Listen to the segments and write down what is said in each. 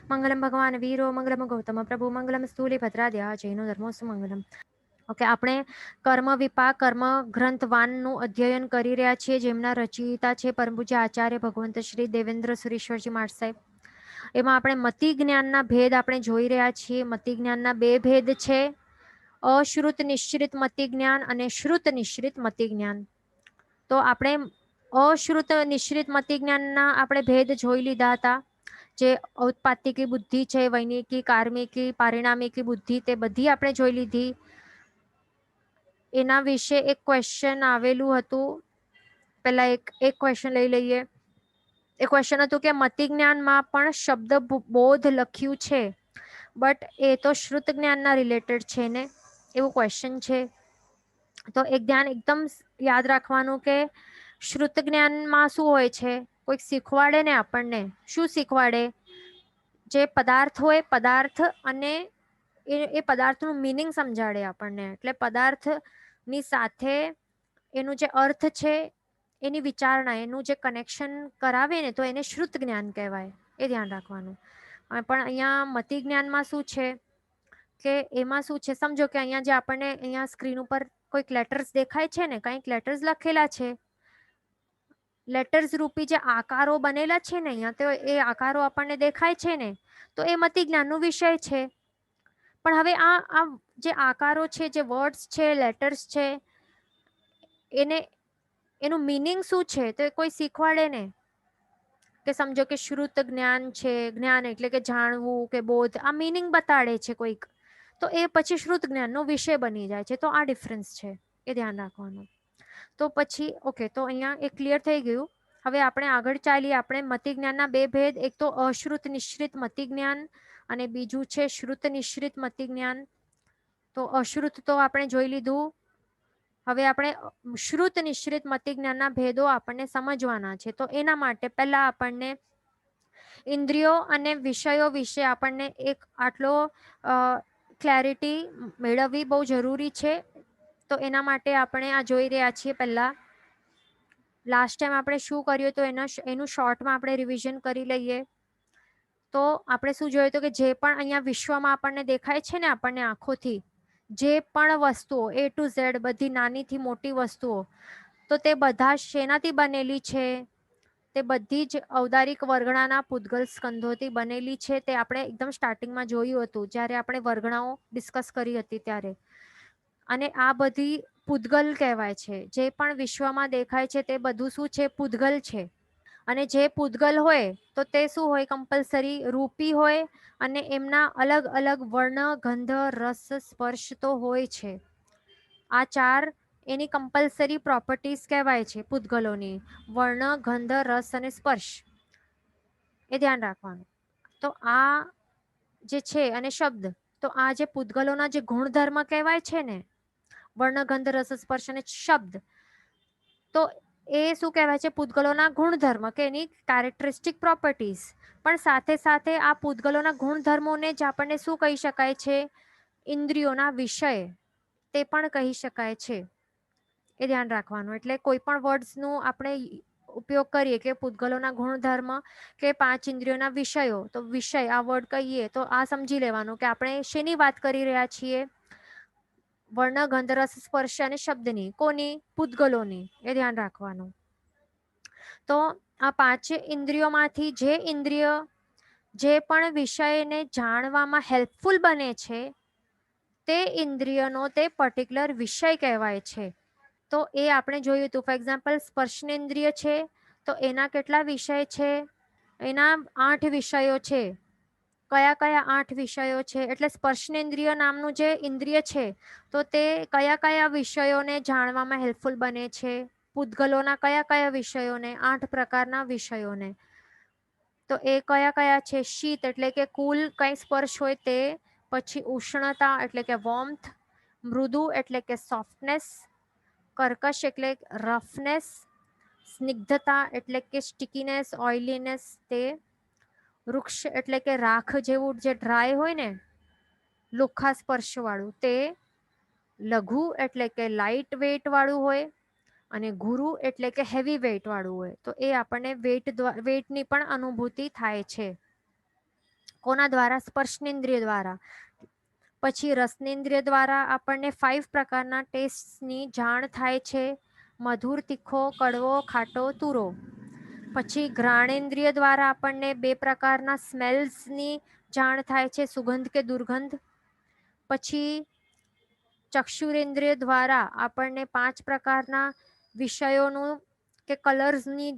મંગલમ ભગવાન વીરો મંગલમ ગૌતમ પ્રભુ મંગલમ સ્થૂલિભદ્રાદ્યા જૈનો ધર્મોસ્તુ મંગલમ. ઓકે, આપણે કર્મ વિપાક કર્મ ગ્રંથ 1નું અધ્યયન કરી રહ્યા છીએ, જેમના રચયિતા છે પરમ પૂજ્ય આચાર્ય ભગવંત શ્રી દેવેન્દ્ર સુરેશ્વરજી માટ સાહેબ. એમાં આપણે મતિ જ્ઞાનના ભેદ આપણે જોઈ રહ્યા છીએ. મતિ જ્ઞાનના બે ભેદ છે, અશ્રુત નિશ્ચિત મતિ જ્ઞાન અને શ્રુત નિશ્ચિત મતિ જ્ઞાન. તો આપણે અશ્રુત નિશ્ચિત મતિ જ્ઞાનના આપણે ભેદ જોઈ લીધા હતા. જે ઔત્પાતિકી બુદ્ધિ છે, વૈનિકી, કાર્મિકી, પારિણામિકી બુદ્ધિ, તે બધી આપણે જોઈ લીધી. એના વિશે એક ક્વેશ્ચન આવેલું હતું. પહેલા એક ક્વેશ્ચન લઈ લઈએ. એ ક્વેશ્ચન હતું કે મતિ જ્ઞાનમાં પણ શબ્દ બોધ લખ્યું છે, બટ એ તો શ્રુત જ્ઞાનના રિલેટેડ છે ને, એવું ક્વેશ્ચન છે. તો એક ધ્યાન એકદમ યાદ રાખવાનું કે શ્રુત જ્ઞાનમાં શું હોય છે, કોઈક શીખવાડે ને આપણને, શું શીખવાડે? જે પદાર્થ હોય પદાર્થ, અને એ પદાર્થનું મિનિંગ સમજાડે આપણને. એટલે પદાર્થની સાથે એનું જે અર્થ છે, એની વિચારણા, એનું જે કનેક્શન કરાવે ને, તો એને શ્રુત જ્ઞાન કહેવાય. એ ધ્યાન રાખવાનું. પણ અહીંયા મતિ જ્ઞાનમાં શું છે કે એમાં શું છે, સમજો કે અહીંયા જે આપણને અહીંયા સ્ક્રીન ઉપર કોઈક લેટર્સ દેખાય છે ને, કંઈક લેટર્સ લખેલા છે, લેટર્સ રૂપી જે આકારો બનેલા છે ને અહીંયા, તો એ આકારો આપણને દેખાય છે ને, તો એ મતિ જ્ઞાનનો વિષય છે. પણ હવે આ જે આકારો છે, જે વર્ડ્સ છે, લેટર્સ છે, એનું મિનિંગ શું છે, તો એ કોઈ શીખવાડે ને. કે સમજો કે શ્રુત જ્ઞાન છે, જ્ઞાન એટલે કે જાણવું કે બોધ, આ મિનિંગ બતાડે છે કોઈક, તો એ પછી શ્રુત જ્ઞાનનો વિષય બની જાય છે. તો આ ડિફરન્સ છે, એ ધ્યાન રાખવાનું. તો પછી ઓકે, તો અહીંયા એ ક્લિયર થઈ ગયું. હવે આપણે આગળ ચાલીએ. આપણે મતિ જ્ઞાનના બે ભેદ, એક તો અશ્રુત નિશ્ચિત મતિ જ્ઞાન અને બીજું છે શ્રુત નિશ્ચિત મતિ જ્ઞાન. તો અશ્રુત તો આપણે જોઈ લીધું. હવે આપણે શ્રુત નિશ્ચિત મતિ જ્ઞાનના ભેદો આપણને સમજવાના છે. તો એના માટે પહેલા આપણને ઇન્દ્રિયો અને વિષયો વિશે આપણને એક આટલો ક્લેરિટી મેળવવી બહુ જરૂરી છે. તો એના માટે આપણે આ જોઈ રહ્યા છીએ. પહેલા લાસ્ટ ટાઈમ આપણે શું કર્યું તો એનું શોર્ટમાં આપણે રિવિઝન કરી લઈએ. તો આપણે શું જોયું તો કે જે પણ અહીંયા વિશ્વમાં આપણને દેખાય છે ને, આપણને આંખોથી જે પણ વસ્તુઓ A to Z, બધી નાનીથી મોટી વસ્તુઓ, તો તે બધા શેનાથી બનેલી છે? તે બધી જ ઔદારિક વર્ગણાના પૂતગલ સ્કંધોથી બનેલી છે. તે આપણે એકદમ સ્ટાર્ટિંગમાં જોયું હતું, જ્યારે આપણે વર્ગણાઓ ડિસ્કસ કરી હતી ત્યારે. અને આ બધી પૂતગલ કહેવાય છે. જે પણ વિશ્વમાં દેખાય છે તે બધું શું છે? પૂતગલ છે. અને જે પૂતગલ હોય તો તે શું હોય? કમ્પલસરી રૂપી હોય, અને એમના અલગ અલગ વર્ણ, ગંધ, રસ, સ્પર્શ તો હોય છે. આ ચાર એની કમ્પલસરી પ્રોપર્ટીઝ કહેવાય છે પૂતગલોની: વર્ણ, ગંધ, રસ અને સ્પર્શ. એ ધ્યાન રાખવાનું. તો આ જે છે, અને શબ્દ, તો આ જે પૂતગલોના જે ગુણધર્મ કહેવાય છે ને, વર્ણ, ગંધ, રસ, સ્પર્શ અને શબ્દ, તો એ શું કહેવાય છે? પૂતગલોના ગુણધર્મ, કે એની કેરેક્ટરિસ્ટિક પ્રોપર્ટીઝ. પણ સાથે સાથે આ પૂતગલોના ગુણધર્મોને જ આપણને શું કહી શકાય છે? ઇન્દ્રિયોના વિષય તે પણ કહી શકાય છે. એ ધ્યાન રાખવાનું. એટલે કોઈ પણ વર્ડ્સનું આપણે ઉપયોગ કરીએ કે પૂતગલોના ગુણધર્મ કે 5 ઇન્દ્રિયોના વિષયો, તો વિષય આ વર્ડ કહીએ તો આ સમજી લેવાનું કે આપણે શેની વાત કરી રહ્યા છીએ? વર્ણ, ગંધ, રસ, સ્પર્શ અને શબ્દની. કોની? પૂતગલોની. એ ધ્યાન રાખવાનું. તો આ 5 ઇન્દ્રિયોમાંથી જે ઇન્દ્રિય જે પણ વિષયને જાણવામાં હેલ્પફુલ બને છે, તે ઇન્દ્રિયનો તે પર્ટિક્યુલર વિષય કહેવાય છે. તો એ આપણે જોયું હતું. ફોર એક્ઝામ્પલ, સ્પર્શનેન્દ્રિય છે, તો એના કેટલા વિષય છે? એના 8 વિષયો છે. કયા કયા 8 વિષયો છે? એટલે સ્પર્શનેન્દ્રિય નામનું જે ઇન્દ્રિય છે, તો તે કયા કયા વિષયોને જાણવામાં હેલ્પફુલ બને છે? પૂતગલોના કયા કયા વિષયોને? 8 પ્રકારના વિષયોને. તો એ કયા કયા છે? શીત એટલે કે કુલ કઈ સ્પર્શ હોય તે, પછી ઉષ્ણતા એટલે કે વોર્મથ, મૃદુ એટલે કે સોફ્ટનેસ, કર્કશ એટલે રફનેસ, સ્નિગ્ધતા એટલે કે સ્ટિકીનેસ, ઓઇલીનેસ તે, વૃક્ષ એટલે કે રાખ જેવું જે ડ્રાય હોય ને, લુખા સ્પર્શ વાળું તે, લઘુ એટલે કે લાઇટ વેઇટ વાળું હોય, અને ગુરુ એટલે કે હેવી વેઇટ વાળું હોય. તો એ આપણને વેઇટની પણ અનુભૂતિ થાય છે. કોના દ્વારા? સ્પર્શનેન્દ્રિય દ્વારા. પછી રસનેન્દ્રિય દ્વારા આપણને 5 પ્રકારના ટેસ્ટની જાણ થાય છે: મધુર, તીખો, કડવો, ખાટો, તુરો. પછી ઘ્રાણેન્દ્રિય દ્વારા આપણને 2 પ્રકારના સ્મેલ્સની જાણ થાય છે: સુગંધ કે દુર્ગંધ. પછી ચક્ષુરેન્દ્રિય દ્વારા આપણને 5 પ્રકારના વિષયોનું કે કલર્સની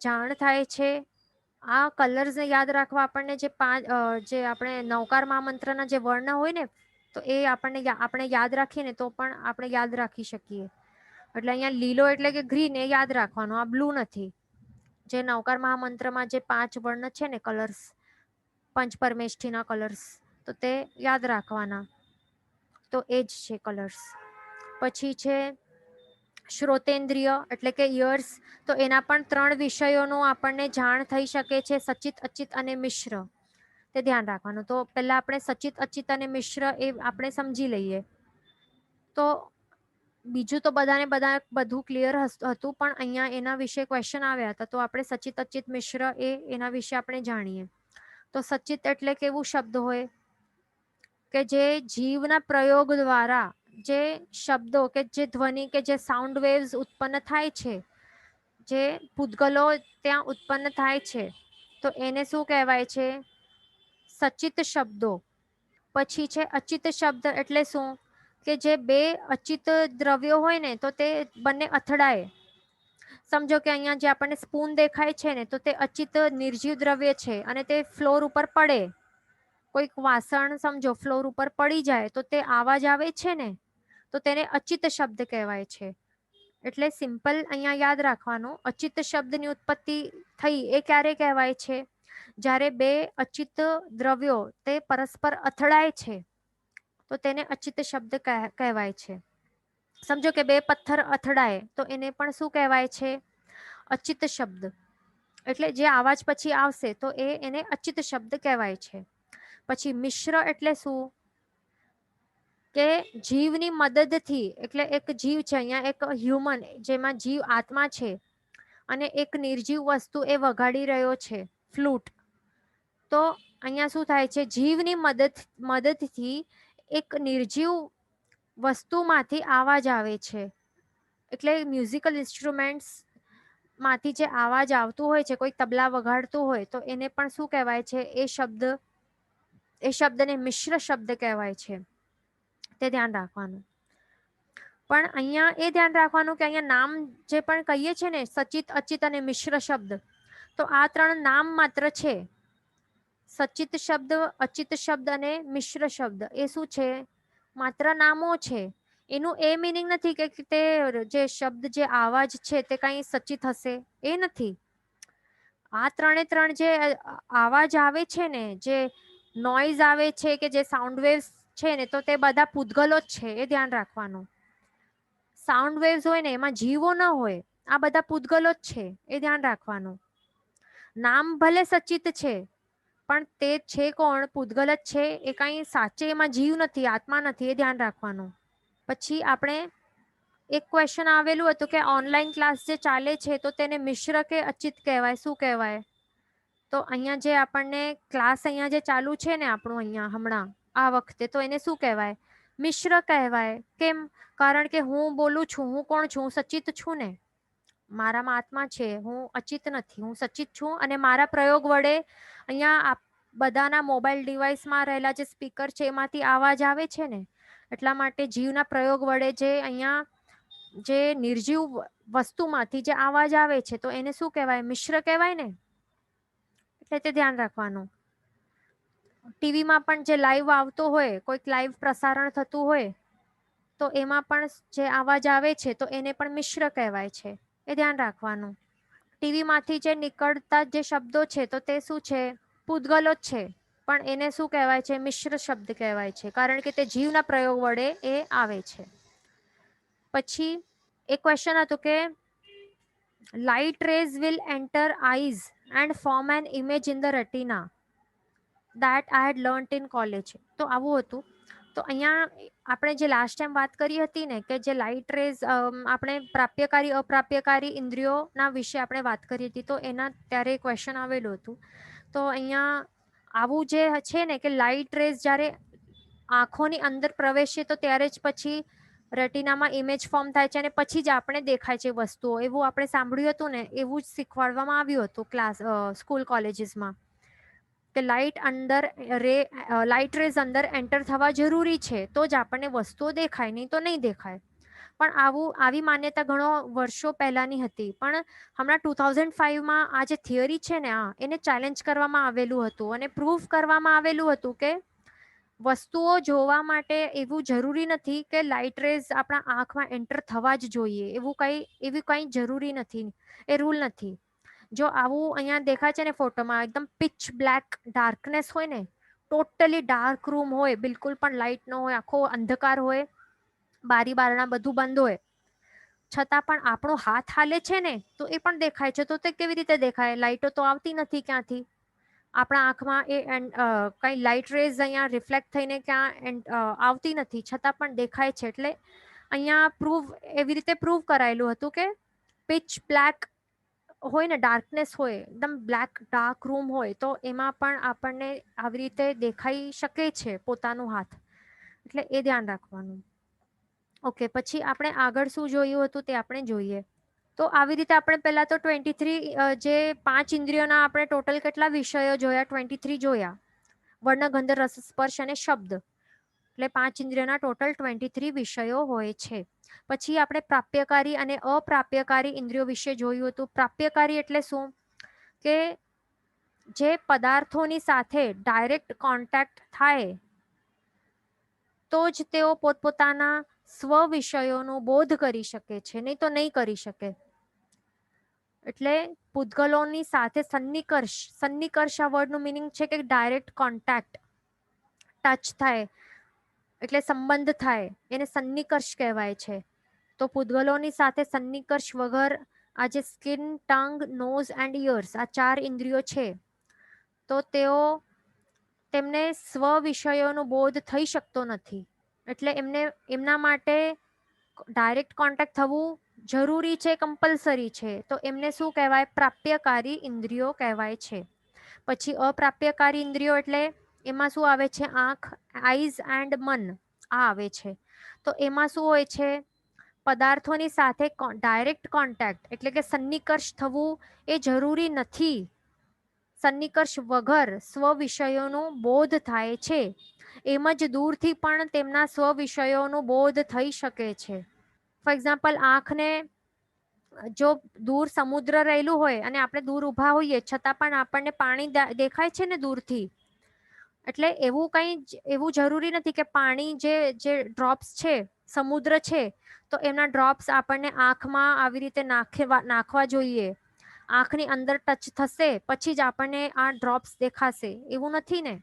જાણ થાય છે. આ કલર્સને યાદ રાખવા આપણને જે આપણે નવકાર મહામંત્રના જે વર્ણ હોય ને, તો એ આપણે યાદ રાખીએ ને તો પણ આપણે યાદ રાખી શકીએ. એટલે અહીંયા લીલો એટલે કે ગ્રીન એ યાદ રાખવાનું, આ બ્લુ નથી. જે નવકાર મહામંત્રમાં જે 5 વર્ણ છે ને, કલર્સ, પંચ પરમેષ્ઠીના કલર્સ, તો તે યાદ રાખવાના. તો એ જ છે કલર્સ. પછી છે શ્રોતેન્દ્રિય એટલે કે ઇયર્સ. તો એના પણ 3 વિષયોનું આપણને જાણ થઈ શકે છે: સચિત, અચિત અને મિશ્ર. તે ધ્યાન રાખવાનું. તો પહેલા આપણે સચિત, અચિત અને મિશ્ર એ આપણે સમજી લઈએ. તો બીજું તો બધું ક્લિયર હતું, પણ અહીંયા એના વિશે ક્વેશ્ચન આવ્યા હતા, તો આપણે સચિત, અચિત, મિશ્ર એના વિશે આપણે જાણીએ. તો સચિત એટલે કેવું શબ્દ હોય કે જે જીવના પ્રયોગ દ્વારા જે શબ્દો કે જે ધ્વનિ કે જે સાઉન્ડ વેવ્સ ઉત્પન્ન થાય છે, જે પૂદગલો ત્યાં ઉત્પન્ન થાય છે, તો એને શું કહેવાય છે? સચિત શબ્દો. પછી છે અચિત શબ્દ એટલે શું? કે જે 2 અચિત દ્રવ્યો હોય ને, તો તે બંને અથડાય. સમજો કે અહીંયા જે આપણને સ્પૂન દેખાય છે ને, તો તે અચિત નિર્જીવ દ્રવ્ય છે અને તે ફ્લોર ઉપર પડે. કોઈક વાસણ સમજો ફ્લોર ઉપર પડી જાય તો તે અવાજ આવે છે ને, તો તેને અચિત શબ્દ કહેવાય છે. એટલે સિમ્પલ અહીંયા યાદ રાખવાનું, અચિત શબ્દની ઉત્પત્તિ થઈ એ ક્યારે કહેવાય છે? જ્યારે 2 અચિત દ્રવ્યો તે પરસ્પર અથડાય છે, તો તેને અચિત શબ્દ કહેવાય છે. સમજો કે 2 પથ્થર અથડાય તો એને પણ શું કહેવાય છે? અચિત શબ્દ. એટલે જે અવાજ પછી આવશે તો એને અચિત શબ્દ કહેવાય છે. પછી મિશ્ર એટલે શું? કે જીવની મદદથી, એટલે એક જીવ છે, અહીંયા એક હ્યુમન, જેમાં જીવ આત્મા છે અને એક નિર્જીવ વસ્તુ એ વગાડી રહ્યો છે, ફ્લૂટ. તો અહીંયા શું થાય છે? જીવની મદદથી એક નિર્જીવ વસ્તુમાંથી અવાજ આવે છે. એટલે મ્યુઝિકલ ઇન્સ્ટ્રુમેન્ટ્સ માંથી જે અવાજ આવતું હોય છે, કોઈ તબલા વગાડતું હોય, તો એને પણ શું કહેવાય છે? એ શબ્દને મિશ્ર શબ્દ કહેવાય છે. તે ધ્યાન રાખવાનું. પણ અહીંયા એ ધ્યાન રાખવાનું કે અહીંયા નામ જે પણ કહીએ છીએ ને, સચિત, અચિત અને મિશ્ર શબ્દ, તો આ 3 નામ માત્ર છે. સચિત શબ્દ, અચિત શબ્દ અને મિશ્ર શબ્દ એ શું છે? માત્ર નામો છે. એનું એ મિનિંગ નથી કે તે જે શબ્દ, જે આવાજ છે તે કઈ સચિત હશે, એ નથી. આ 3 જે આવાજ આવે છે ને, જે નોઈઝ આવે છે કે જે સાઉન્ડ વેવ્સ છે ને, તો તે બધા પૂદગલો જ છે, એ ધ્યાન રાખવાનું. સાઉન્ડ વેવ્સ હોય ને, એમાં જીવો ન હોય, આ બધા પૂદગલો જ છે, એ ધ્યાન રાખવાનું. નામ ભલે સચિત છે, પણ તે છે કોણ? પૂદગલ જ છે. એ કઈ સાચે એમાં જીવ નથી, આત્મા નથી, એ ધ્યાન રાખવાનું. પછી આપણે એક ક્વેશ્ચન આવેલું હતું કે ઓનલાઈન ક્લાસ જે ચાલે છે, તો તેને મિશ્ર કે અચિત કહેવાય? શું કહેવાય? તો અહીંયા જે આપણને ક્લાસ અહીંયા જે ચાલુ છે ને, આપણું અહીંયા હમણાં આ વખતે, તો એને શું કહેવાય? મિશ્ર કહેવાય. કેમ? કારણ કે હું બોલું છું, હું કોણ છું? હું સચિત છું ને, મારામાં આત્મા છે, હું અચિત નથી, હું સચિત છું. અને મારા પ્રયોગ વડે અહીંયા બધાના મોબાઈલ ડિવાઇસમાં રહેલા જે સ્પીકર છે એમાંથી અવાજ આવે છે ને, એટલા માટે જીવના પ્રયોગ વડે જે અહીંયા જે નિર્જીવ વસ્તુમાંથી જે અવાજ આવે છે, તો એને શું કહેવાય? મિશ્ર કહેવાય ને. એટલે તે ધ્યાન રાખવાનું. ટીવીમાં પણ જે લાઈવ આવતો હોય, કોઈક લાઈવ પ્રસારણ થતું હોય, તો એમાં પણ જે અવાજ આવે છે, તો એને પણ મિશ્ર કહેવાય છે, એ ધ્યાન રાખવાનું. ટીવીમાંથી જે નીકળતા જે શબ્દો છે, તો તે શું છે? પૂદગલો જ છે, પણ એને શું કહેવાય છે? મિશ્ર શબ્દ કહેવાય છે, કારણ કે તે જીવના પ્રયોગ વડે એ આવે છે. પછી એક ક્વેશ્ચન હતું કે light rays will enter eyes and form an image in the retina that I had learnt in college. તો આવું હતું. તો અહીંયા આપણે જે લાસ્ટ ટાઈમ વાત કરી હતી ને, કે જે લાઇટ રેઝ આપણે પ્રાપ્યકારી અપ્રાપ્યકારી ઇન્દ્રિયોના વિશે આપણે વાત કરી હતી, તો એના ત્યારે ક્વેશ્ચન આવેલું હતું. તો અહીંયા આવું જે છે ને કે લાઇટ રેઝ જ્યારે આંખોની અંદર પ્રવેશે તો ત્યારે જ પછી રેટિનામાં ઇમેજ ફોર્મ થાય છે અને પછી જ આપણે દેખાય છે વસ્તુઓ. એવું આપણે સાંભળ્યું હતું ને, એવું જ શીખવાડવામાં આવ્યું હતું સ્કૂલ કોલેજીસમાં કે લાઇટ રેઝ અંદર એન્ટર થવા જરૂરી છે તો જ આપણને વસ્તુઓ દેખાય, નહીં તો નહીં દેખાય. પણ આવી માન્યતા ઘણો વર્ષો પહેલાની હતી, પણ હમણાં 2005માં આ જે થિયરી છે ને એને ચેલેન્જ કરવામાં આવેલું હતું અને પ્રૂવ કરવામાં આવેલું હતું કે વસ્તુઓ જોવા માટે એવું જરૂરી નથી કે લાઇટ રેઝ આપણા આંખમાં એન્ટર થવા જ જોઈએ, એવી કંઈ જરૂરી નથી, એ રૂલ નથી. જો આવું અહીંયા દેખાય છે ને ફોટોમાં, એકદમ પિચ બ્લેક ડાર્કનેસ હોય ને, ટોટલી ડાર્ક રૂમ હોય, બિલકુલ પણ લાઇટ ન હોય, આખો અંધકાર હોય, બારી બારણા બધું બંધ હોય, છતાં પણ આપણો હાથ હાલે છે ને તો એ પણ દેખાય છે. તો તે કેવી રીતે દેખાય? લાઇટો તો આવતી નથી ક્યાંથી આપણા આંખમાં, એ કઈ લાઇટ રેઝ અહીંયા રિફ્લેક્ટ થઈને ક્યાં આવતી નથી, છતાં પણ દેખાય છે. એટલે અહીંયા એવી રીતે પ્રૂવ કરાયેલું હતું કે પિચ બ્લેક હોય ને, ડાર્કનેસ હોય, એકદમ ડાર્ક રૂમ હોય, તો એમાં પણ આપણને આવી રીતે દેખાઈ શકે છે પોતાનો હાથ. એટલે એ ધ્યાન રાખવાનું. ઓકે, પછી આપણે આગળ શું જોયું હતું તે આપણે જોઈએ. તો આવી રીતે આપણે પહેલા તો 23 જે 5 ઇન્દ્રિયોના આપણે ટોટલ કેટલા વિષયો જોયા? 23 જોયા. વર્ણ, ગંધ, રસ, સ્પર્શ અને શબ્દ. એટલે 5 ઇન્દ્રિયોના ટોટલ 23 વિષયો હોય છે. પછી આપણે પ્રાપ્યકારી અને અપ્રાપ્યકારી ઇન્દ્રિયો વિશે જોયું હતું. પ્રાપ્યકારી એટલે શું? કે જે પદાર્થોની સાથે ડાયરેક્ટ કોન્ટેક્ટ થાય તો જ તેઓ પોતપોતાના સ્વ વિષયોનો બોધ કરી શકે છે, નહીં તો નહીં કરી શકે. એટલે પૂતગલોની સાથે સન્નિકર્ષ આ વર્ડનું મિનિંગ છે કે ડાયરેક્ટ કોન્ટેક્ટ, ટચ થાય એટલે સંબંધ થાય, એને સન્નિકર્ષ કહેવાય છે. તો પૂતગલોની સાથે સન્નિકર્ષ વગર આ જે skin, tongue, nose and ears, આ 4 ઇન્દ્રિયો છે, તો તેમને સ્વ વિષયોનો બોધ થઈ શકતો નથી. એટલે એમના માટે ડાયરેક્ટ કોન્ટેક્ટ થવું જરૂરી છે, કમ્પલસરી છે. તો એમને શું કહેવાય? પ્રાપ્યકારી ઇન્દ્રિયો કહેવાય છે. પછી અપ્રાપ્યકારી ઇન્દ્રિયો એટલે એમાં શું આવે છે? આંખ, આઈઝ એન્ડ મન આ આવે છે. તો એમાં શું હોય છે? પદાર્થોની સાથે ડાયરેક્ટ કોન્ટેક્ટ એટલે કે સન્નિકર્ષ થવું એ જરૂરી નથી. સન્નિકર્ષ વગર સ્વ વિષયોનો બોધ થાય છે. એમ જ દૂરથી પણ તેમના સ્વ વિષયોનો બોધ થઈ શકે છે. ફોર એક્ઝામ્પલ, આંખને જો દૂર સમુદ્ર રહેલું હોય અને આપણે દૂર ઊભા હોઈએ છતાં પણ આપણને પાણી દેખાય છે ને દૂરથી. એટલે એવું જરૂરી નથી કે પાણી જે ડ્રોપ્સ છે, સમુદ્ર છે, તો એના ડ્રોપ્સ આપણને આંખમાં આવી રીતે નાખવા જોઈએ. આંખની અંદર ટચ થશે પછી જ આપણને આ ડ્રોપ્સ દેખાશે, એવું નથી ને.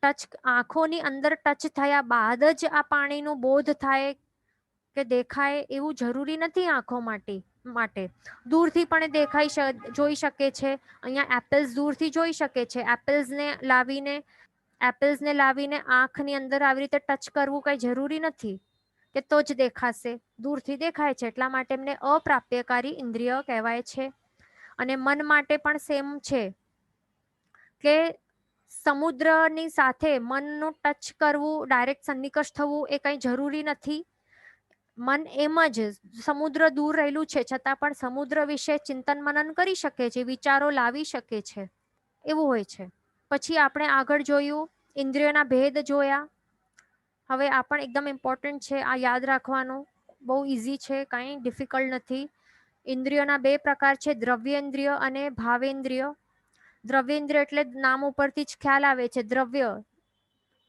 આંખોની અંદર ટચ થયા બાદ જ આ પાણીનો બોધ થાય કે દેખાય એવું જરૂરી નથી. આંખો માટે દૂરથી પણ જોઈ શકે છે. અહીંયા એપલ્સ દૂરથી જોઈ શકે છે. એપલ્સને લાવીને આંખની અંદર આવી રીતે ટચ કરવું કઈ જરૂરી નથી કે તો જ દેખાશે, દૂરથી દેખાય છે. એટલા માટે એમને અપ્રાપ્યકારી ઇન્દ્રિય કહેવાય છે. અને મન માટે પણ સેમ છે કે સમુદ્રની સાથે મનનું ટચ કરવું, ડાયરેક્ટ સન્નિકર્ષ થવું એ કઈ જરૂરી નથી. મન એમ જ સમુદ્ર દૂર રહેલું છે છતાં પણ સમુદ્ર વિશે ચિંતન મનન કરી શકે છે, વિચારો લાવી શકે છે, એવું હોય છે. પછી આપણે આગળ જોયું, ઇન્દ્રિયોના ભેદ જોયા. હવે આ પણ એકદમ ઇમ્પોર્ટન્ટ છે, આ યાદ રાખવાનું બહુ ઇઝી છે, કાંઈ ડિફિકલ્ટ નથી. ઇન્દ્રિયોના 2 પ્રકાર છે, દ્રવ્યેન્દ્રિય અને ભાવેન્દ્રિય. દ્રવ્યેન્દ્રિય એટલે નામ ઉપરથી જ ખ્યાલ આવે છે,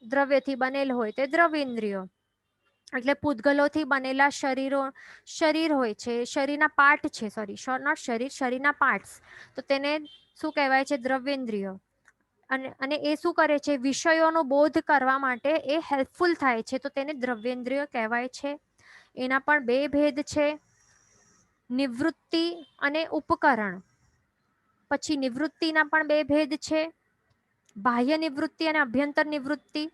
દ્રવ્યથી બનેલ હોય તે દ્રવ્યેન્દ્રિય. એટલે પૂતગલોથી બનેલા શરીર હોય છે, શરીરના પાર્ટ છે, શરીરના પાર્ટ્સ, તો તેને શું કહેવાય છે? દ્રવ્યેન્દ્રિય. અને એ શું કરે છે? વિષયોનો બોધ કરવા માટે એ હેલ્પફુલ થાય છે, તો તેને દ્રવ્યેન્દ્રિય કહેવાય છે. એના પણ 2 ભેદ છે, નિવૃત્તિ અને ઉપકરણ. પછી નિવૃત્તિના પણ 2 ભેદ છે, બાહ્ય નિવૃત્તિ અને અભ્યંતર નિવૃત્તિ.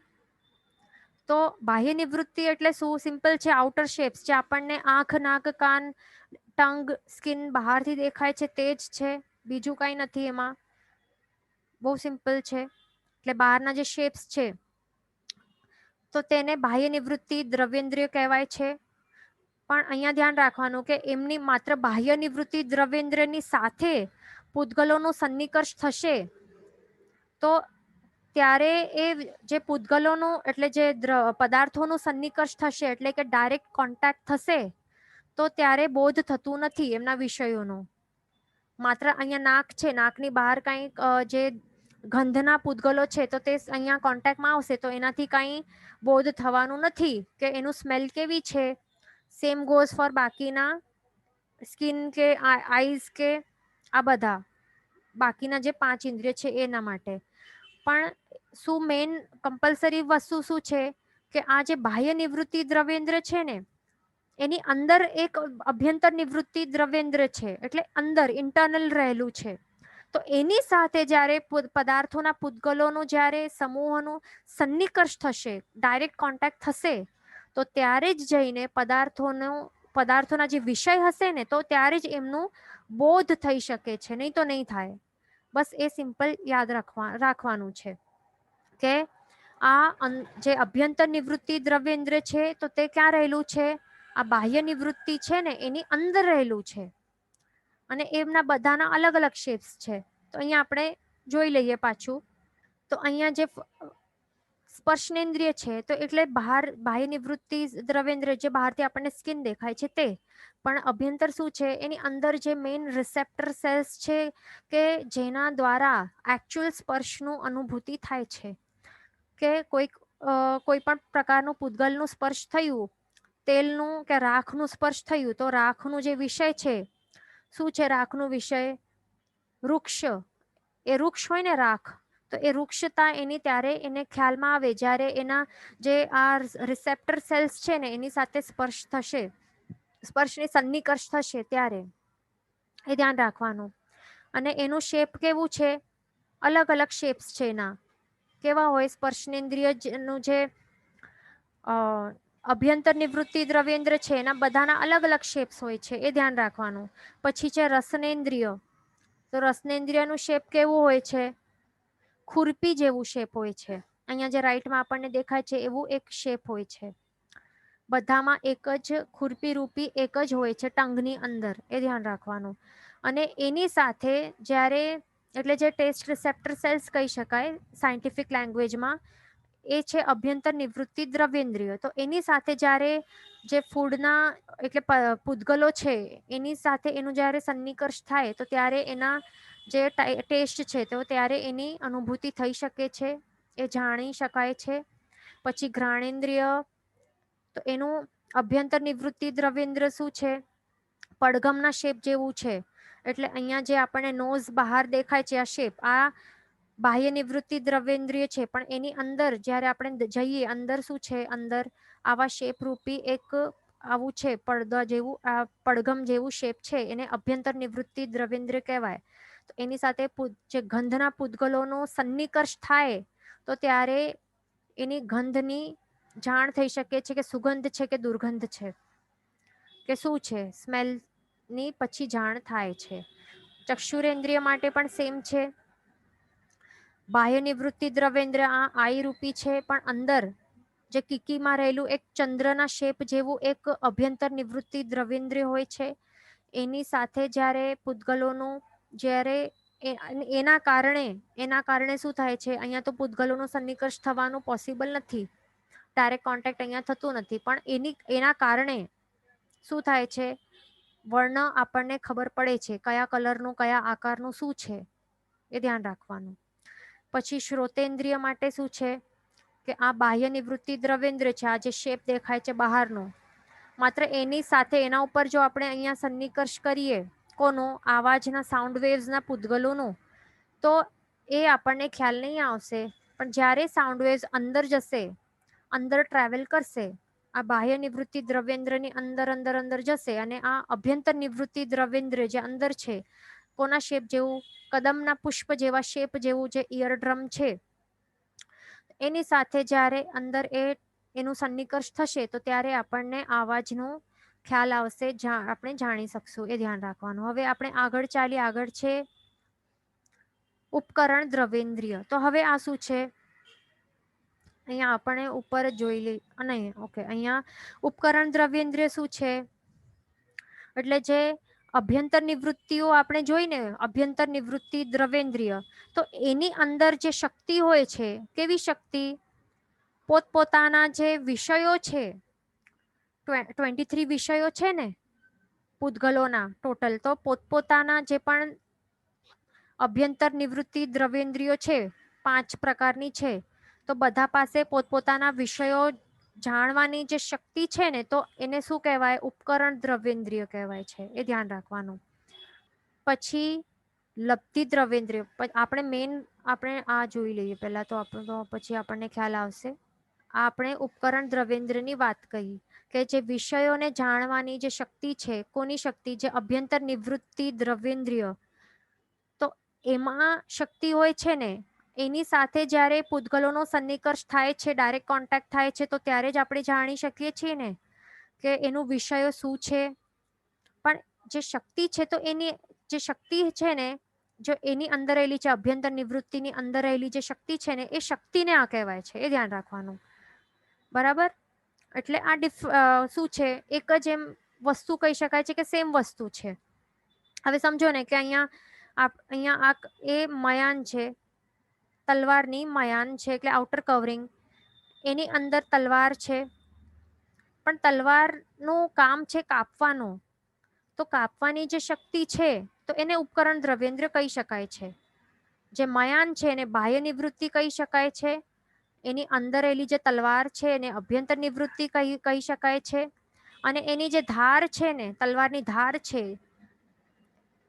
તો બાહ્ય નિવૃત્તિ એટલે શું? સિમ્પલ છે, આઉટર શેપ્સ જે આપણને આંખ, નાક, કાન, ટંગ, સ્કિન બહારથી દેખાય છે તે જ છે, બીજું કઈ નથી એમાં, બહુ સિમ્પલ છે. એટલે બહારના જે શેપ્સ છે તો તેને બાહ્ય નિવૃત્તિ દ્રવ્યેન્દ્રિય કહેવાય છે. પણ અહીંયા ધ્યાન રાખવાનું કે એમની માત્ર બાહ્ય નિવૃત્તિ દ્રવ્યેન્દ્રિયની સાથે પૂતગલોનું સન્નિકર્ષ થશે તો ત્યારે એ જે પૂતગલોનું એટલે જે પદાર્થોનું સન્નિકર્ષ થશે એટલે કે ડાયરેક્ટ કોન્ટેક્ટ થશે તો ત્યારે બોધ થતું નથી એમના વિષયોનું. માત્ર અહીંયા નાક છે, નાકની બહાર કંઈક જે ગંધના પૂતગલો છે તો તે અહીંયા કોન્ટેક્ટમાં આવશે તો એનાથી કંઈ બોધ થવાનું નથી કે એનું સ્મેલ કેવી છે. સેમ ગોઝ ફોર બાકીના સ્કિન કે આઈઝ કે આ બધા બાકીના જે 5 ઇન્દ્રિય છે એના માટે. પણ શું મેઇન કમ્પલસરી વસ્તુ શું છે કે આ જે બાહ્ય નિવૃત્તિ દ્રવ્યેન્દ્ર છે ને એની અંદર એક અભ્યંતર નિવૃત્તિ દ્રવ્યેન્દ્ર છે એટલે અંદર ઇન્ટરનલ રહેલું છે. તો એની સાથે જ્યારે પદાર્થોના પૂતગલોનું જ્યારે સમૂહોનું સન્નિકર્ષ થશે, ડાયરેક્ટ કોન્ટેક્ટ થશે તો ત્યારે જ જઈને પદાર્થોના જે વિષય હશે ને તો ત્યારે જ એમનું બોધ થઈ શકે છે, નહીં તો નહીં થાય. બસ એ સિમ્પલ યાદ રાખવાનું છે કે આ જે અભ્યંતર નિવૃત્તિ દ્રવ્યેન્દ્ર છે તો તે ક્યાં રહેલું છે? આ બાહ્ય નિવૃત્તિ છે ને એની અંદર રહેલું છે અને એમના બધાના અલગ અલગ શેપ્સ છે. તો અહીંયા આપણે જોઈ લઈએ પાછું. તો અહીંયા જે સ્પર્શનેન્દ્રિય છે તો એટલે બાહ્ય નિવૃત્તિ દ્રવ્યેન્દ્ર જે બહારથી આપણને સ્કિન દેખાય છે તે, પણ અભ્યંતર શું છે એની અંદર જે મેઇન રિસેપ્ટર સેલ્સ છે કે જેના દ્વારા એકચ્યુઅલ સ્પર્શનું અનુભૂતિ થાય છે કે કોઈ પણ પ્રકારનું પૂતગલનું સ્પર્શ થયું, તેલનું કે રાખનું સ્પર્શ થયું તો રાખનું જે વિષય છે શું છે? રાખનું વિષય વૃક્ષ. એ વૃક્ષ હોય ને રાખ તો એ વૃક્ષતા એની ત્યારે એને ખ્યાલમાં આવે જ્યારે એના જે આ રિસેપ્ટર સેલ્સ છે ને એની સાથે સ્પર્શ થશે, સ્પર્શની સન્નિકર્ષ થશે ત્યારે એ ધ્યાન રાખવાનું. અને એનું શેપ કેવું છે? અલગ અલગ શેપ્સ છે એના. કેવા હોય? સ્પર્શનેન્દ્રિયનું જે અભ્યંતર નિવૃત્તિ દ્રવ્યેન્દ્ર છે એના બધાના અલગ અલગ શેપ્સ હોય છે, એ ધ્યાન રાખવાનું. પછી છે રસનેન્દ્રિય. તો રસનેન્દ્રિયનું શેપ કેવું હોય છે? ખુરપી જેવું શેપ હોય છે. અહીંયા જે રાઈટમાં આપણને દેખાય છે એવું એક શેપ હોય છે. બધામાં એક જ ખુરપી રૂપી એક જ હોય છે ટંગની અંદર, એ ધ્યાન રાખવાનું. અને એની સાથે જ્યારે એટલે જે ટેસ્ટ રિસેપ્ટર સેલ્સ કહી શકાય સાયન્ટિફિક લેંગ્વેજમાં, એ છે અભ્યંતર નિવૃત્તિ દ્રવ્યેન્દ્રિય. તો એની સાથે જ્યારે જે ફૂડના એટલે પૂતગલો છે એની સાથે એનું જ્યારે સન્નિકર્ષ થાય તો ત્યારે એના જે ટેસ્ટ છે તો ત્યારે એની અનુભૂતિ થઈ શકે છે, એ જાણી શકાય છે. પછી ઘ્રાણેન્દ્રિય, તો એનું અભ્યંતર નિવૃત્તિ દ્રવ્યેન્દ્ર શું છે? પડઘમના શેપ જેવું છે. એટલે અહીંયા જે આપણને નોઝ બહાર દેખાય છે આ શેપ, આ બાહ્ય નિવૃત્તિ દ્રવ્યેન્દ્રિય છે. પણ એની અંદર જ્યારે આપણે જઈએ અંદર શું છે? અંદર આવા શેપ રૂપી એક આવું છે પડદા જેવું, આ પડઘમ જેવું શેપ છે એને અભ્યંતર નિવૃત્તિ દ્રવ્યેન્દ્ર કહેવાય. તો એની સાથે જે ગંધના પૂતગલોનો સન્નિકર્ષ થાય તો ત્યારે એની ગંધની જાણ થઈ શકે છે કે સુગંધ છે કે દુર્ગંધ છે કે શું છે, સ્મેલની પછી જાણ થાય છે. ચક્ષુરેન્દ્રિય માટે પણ સેમ છે. બાહ્ય નિવૃત્તિ દ્રવ્યેન્દ્ર આ આઈ રૂપી છે, પણ અંદર જે કીકીમાં રહેલું એક ચંદ્રના શેપ જેવું એક અભ્યંતર નિવૃત્તિ દ્રવ્યેન્દ્ર હોય છે. એની સાથે જ્યારે પૂતગલોનું જ્યારે એના કારણે શું થાય છે? અહીંયા તો પૂતગલોનું સન્નિકર્ષ થવાનું પોસિબલ નથી, ડાયરેક્ટ કોન્ટેક્ટ અહીંયા થતું નથી, પણ એના કારણે શું થાય છે? વર્ણ આપણને ખબર પડે છે કયા કલરનું કયા આકારનું શું છે, એ ધ્યાન રાખવાનું. પછી શ્રોતેન્દ્રિય માટે શું છે કે આ બાહ્ય નિવૃત્તિ દ્રવ્યેન્દ્ર છે. આ જે શેપ દેખાય છે બહારનો, માત્ર એની સાથે એના ઉપર જો આપણે અહીંયા સન્નિકર્ષ કરીએ કોનો? આવાજના સાઉન્ડ વેવ્સના પૂતગલોનું, તો એ આપણને ખ્યાલ નહીં આવશે. પણ જ્યારે સાઉન્ડ વેવ્સ અંદર જશે, અંદર ટ્રાવેલ કરશે, આ બાહ્ય નિવૃત્તિ દ્રવ્યેન્દ્રની અંદર જશે અને આ અભ્યંતર નિવૃત્તિ દ્રવ્યેન્દ્ર જે અંદર છે કોના શેપ જેવું? કદમના પુષ્પ જેવા શેપ જેવું જે ઇયરડ્રમ છે, એની સાથે જ્યારે અંદર એનું સન્નિકર્ષ થશે તો ત્યારે આપણને અવાજનો ખ્યાલ આવશે, આપણે જાણી શકશું, એ ધ્યાન રાખવાનું. હવે આપણે આગળ છે ઉપકરણ દ્રવ્યેન્દ્રિય. તો હવે આ શું છે? અહીંયા આપણે ઉપર જ જોઈ લઈ નહીં. ઓકે, અહીંયા ઉપકરણ દ્રવ્યેન્દ્રિય શું છે? એટલે જે અભ્યંતર નિવૃત્તિઓ આપણે જોઈને, અભ્યંતર નિવૃત્તિ દ્રવ્યેન્દ્રિય, તો એની અંદર જે શક્તિ હોય છે, કેવી શક્તિ? પોતપોતાના જે વિષયો છે, 23 વિષયો છે ને પૂતગલોના ટોટલ, તો પોતપોતાના જે પણ અભ્યંતર નિવૃત્તિ દ્રવ્યેન્દ્રિયો છે 5 પ્રકારની છે, તો બધા પાસે પોતપોતાના વિષયો જાણવાની જે શક્તિ છે ને, તો એને શું કહેવાય? ઉપકરણ દ્રવ્યેન્દ્રિય કહેવાય છે. એ ધ્યાન રાખવાનું. પછી લબ્ધિ દ્રવ્યેન્દ્રિય, આપણે આ જોઈ લઈએ પહેલા, તો પછી આપણને ખ્યાલ આવશે. આપણે ઉપકરણ દ્રવ્યેન્દ્રિયની વાત કહી કે જે વિષયોને જાણવાની જે શક્તિ છે, કોની શક્તિ? જે અભ્યંતર નિવૃત્તિ દ્રવ્યેન્દ્રિય, તો એમાં શક્તિ હોય છે ને, એની સાથે જ્યારે પૂતગલોનો સન્નિકર્ષ થાય છે, ડાયરેક્ટ કોન્ટેક્ટ થાય છે, તો ત્યારે જ આપણે જાણી શકીએ છીએ ને કે એનું વિષયો શું છે. પણ જે શક્તિ છે, તો એની જે શક્તિ છે ને, જો એની અંદર રહેલી છે, અભ્યંતર નિવૃત્તિની અંદર રહેલી જે શક્તિ છે ને, એ શક્તિને આ કહેવાય છે. એ ધ્યાન રાખવાનું. બરાબર? એટલે આ શું છે? એક જ એમ વસ્તુ કહી શકાય છે કે સેમ વસ્તુ છે. હવે સમજો ને કે અહીંયા એ મયાન છે, તલવારની મયાન છે, એટલે આઉટર કવરિંગ, એની અંદર તલવાર છે, પણ તલવારનું કામ છે કાપવાનું. તો કાપવાની જે શક્તિ છે, તો એને ઉપકરણ દ્રવ્યેન્દ્રિય કહી શકાય છે. જે મયાન છે એને બાહ્ય નિવૃત્તિ કહી શકાય છે. એની અંદર રહેલી જે તલવાર છે એને અભ્યંતર નિવૃત્તિ કહી શકાય છે. અને એની જે ધાર છે ને, તલવારની ધાર છે,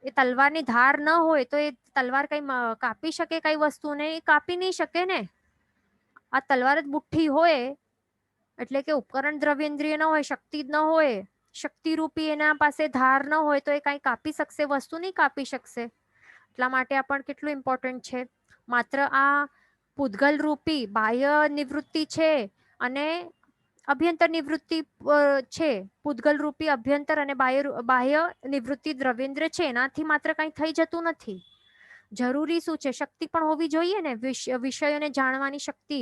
એ તલવારની ધાર ન હોય તો એ તલવાર કઈ કાપી શકે? કઈ વસ્તુને કાપી નહીં શકે ને. આ તલવાર જ બુઠ્ઠી હોય એટલે કે ઉપકરણ દ્રવ્યેન્દ્રિય ન હોય, શક્તિ જ ન હોય, શક્તિરૂપી એના પાસે ધાર ન હોય, તો એ કઈ કાપી શકશે? વસ્તુ નહીં કાપી શકશે. એટલા માટે આ પણ કેટલું ઇમ્પોર્ટન્ટ છે. માત્ર આ પૂતગલ રૂપી બાહ્ય નિવૃત્તિ છે અને અભ્યંતર નિવૃત્તિ છે. પૂતગલ રૂપી અભ્યંતર અને બાહ્ય નિવૃત્તિ દ્રવ્યેન્દ્ર છે, એનાથી માત્ર કંઈ થઈ જતું નથી. જરૂરી શું છે? શક્તિ પણ હોવી જોઈએ ને, વિષયોને જાણવાની શક્તિ.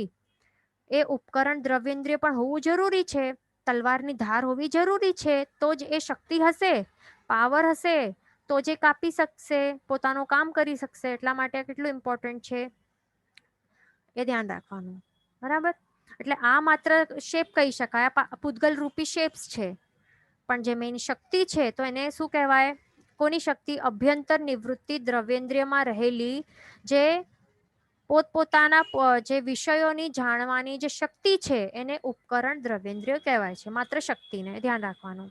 એ ઉપકરણ દ્રવ્યેન્દ્રિય પણ હોવું જરૂરી છે. તલવારની ધાર હોવી જરૂરી છે, તો જ એ શક્તિ હશે, પાવર હશે, તો જે કાપી શકશે, પોતાનું કામ કરી શકશે. એટલા માટે કેટલું ઇમ્પોર્ટન્ટ છે એ ધ્યાન રાખવાનું. બરાબર? એટલે આ માત્ર શેપ કહી શકાય, પૂતગલ રૂપી શેપ્સ છે. પણ જે મેઇન શક્તિ છે, તો એને શું કહેવાય? કોની શક્તિ? અભ્યંતર નિવૃત્તિ દ્રવ્યેન્દ્રિયમાં રહેલી જે પોતપોતાના જે વિષયોની જાણવાની જે શક્તિ છે, એને ઉપકરણ દ્રવ્યેન્દ્રિય કહેવાય છે. માત્ર શક્તિને ધ્યાન રાખવાનું.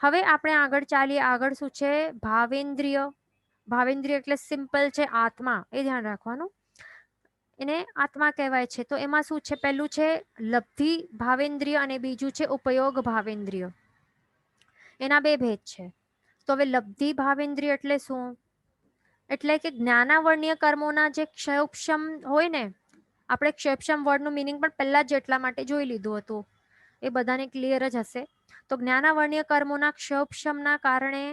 હવે આપણે આગળ ચાલીએ. આગળ શું છે? ભાવેન્દ્રિય. ભાવેન્દ્રિય એટલે સિમ્પલ છે આત્મા. એ ધ્યાન રાખવાનું. એને આત્મા કહેવાય છે. તો એમાં શું છે? પહેલું છે લબ્ધિ ભાવેન્દ્રિય અને બીજું છે ઉપયોગ ભાવેન્દ્રિય. એના બે ભેદ છે. તો હવે લબ્ધિ ભાવેન્દ્રિય એટલે શું? એટલે કે જ્ઞાનાવર્ણ્ય કર્મોના જે ક્ષયોક્ષમ હોય ને, આપણે ક્ષયોક્ષમ વર્ડનું મિનિંગ પણ પહેલા જ એટલા માટે જોઈ લીધું હતું, એ બધાને ક્લિયર જ હશે. તો જ્ઞાનાવર્ણ્ય કર્મોના ક્ષયોક્ષમના કારણે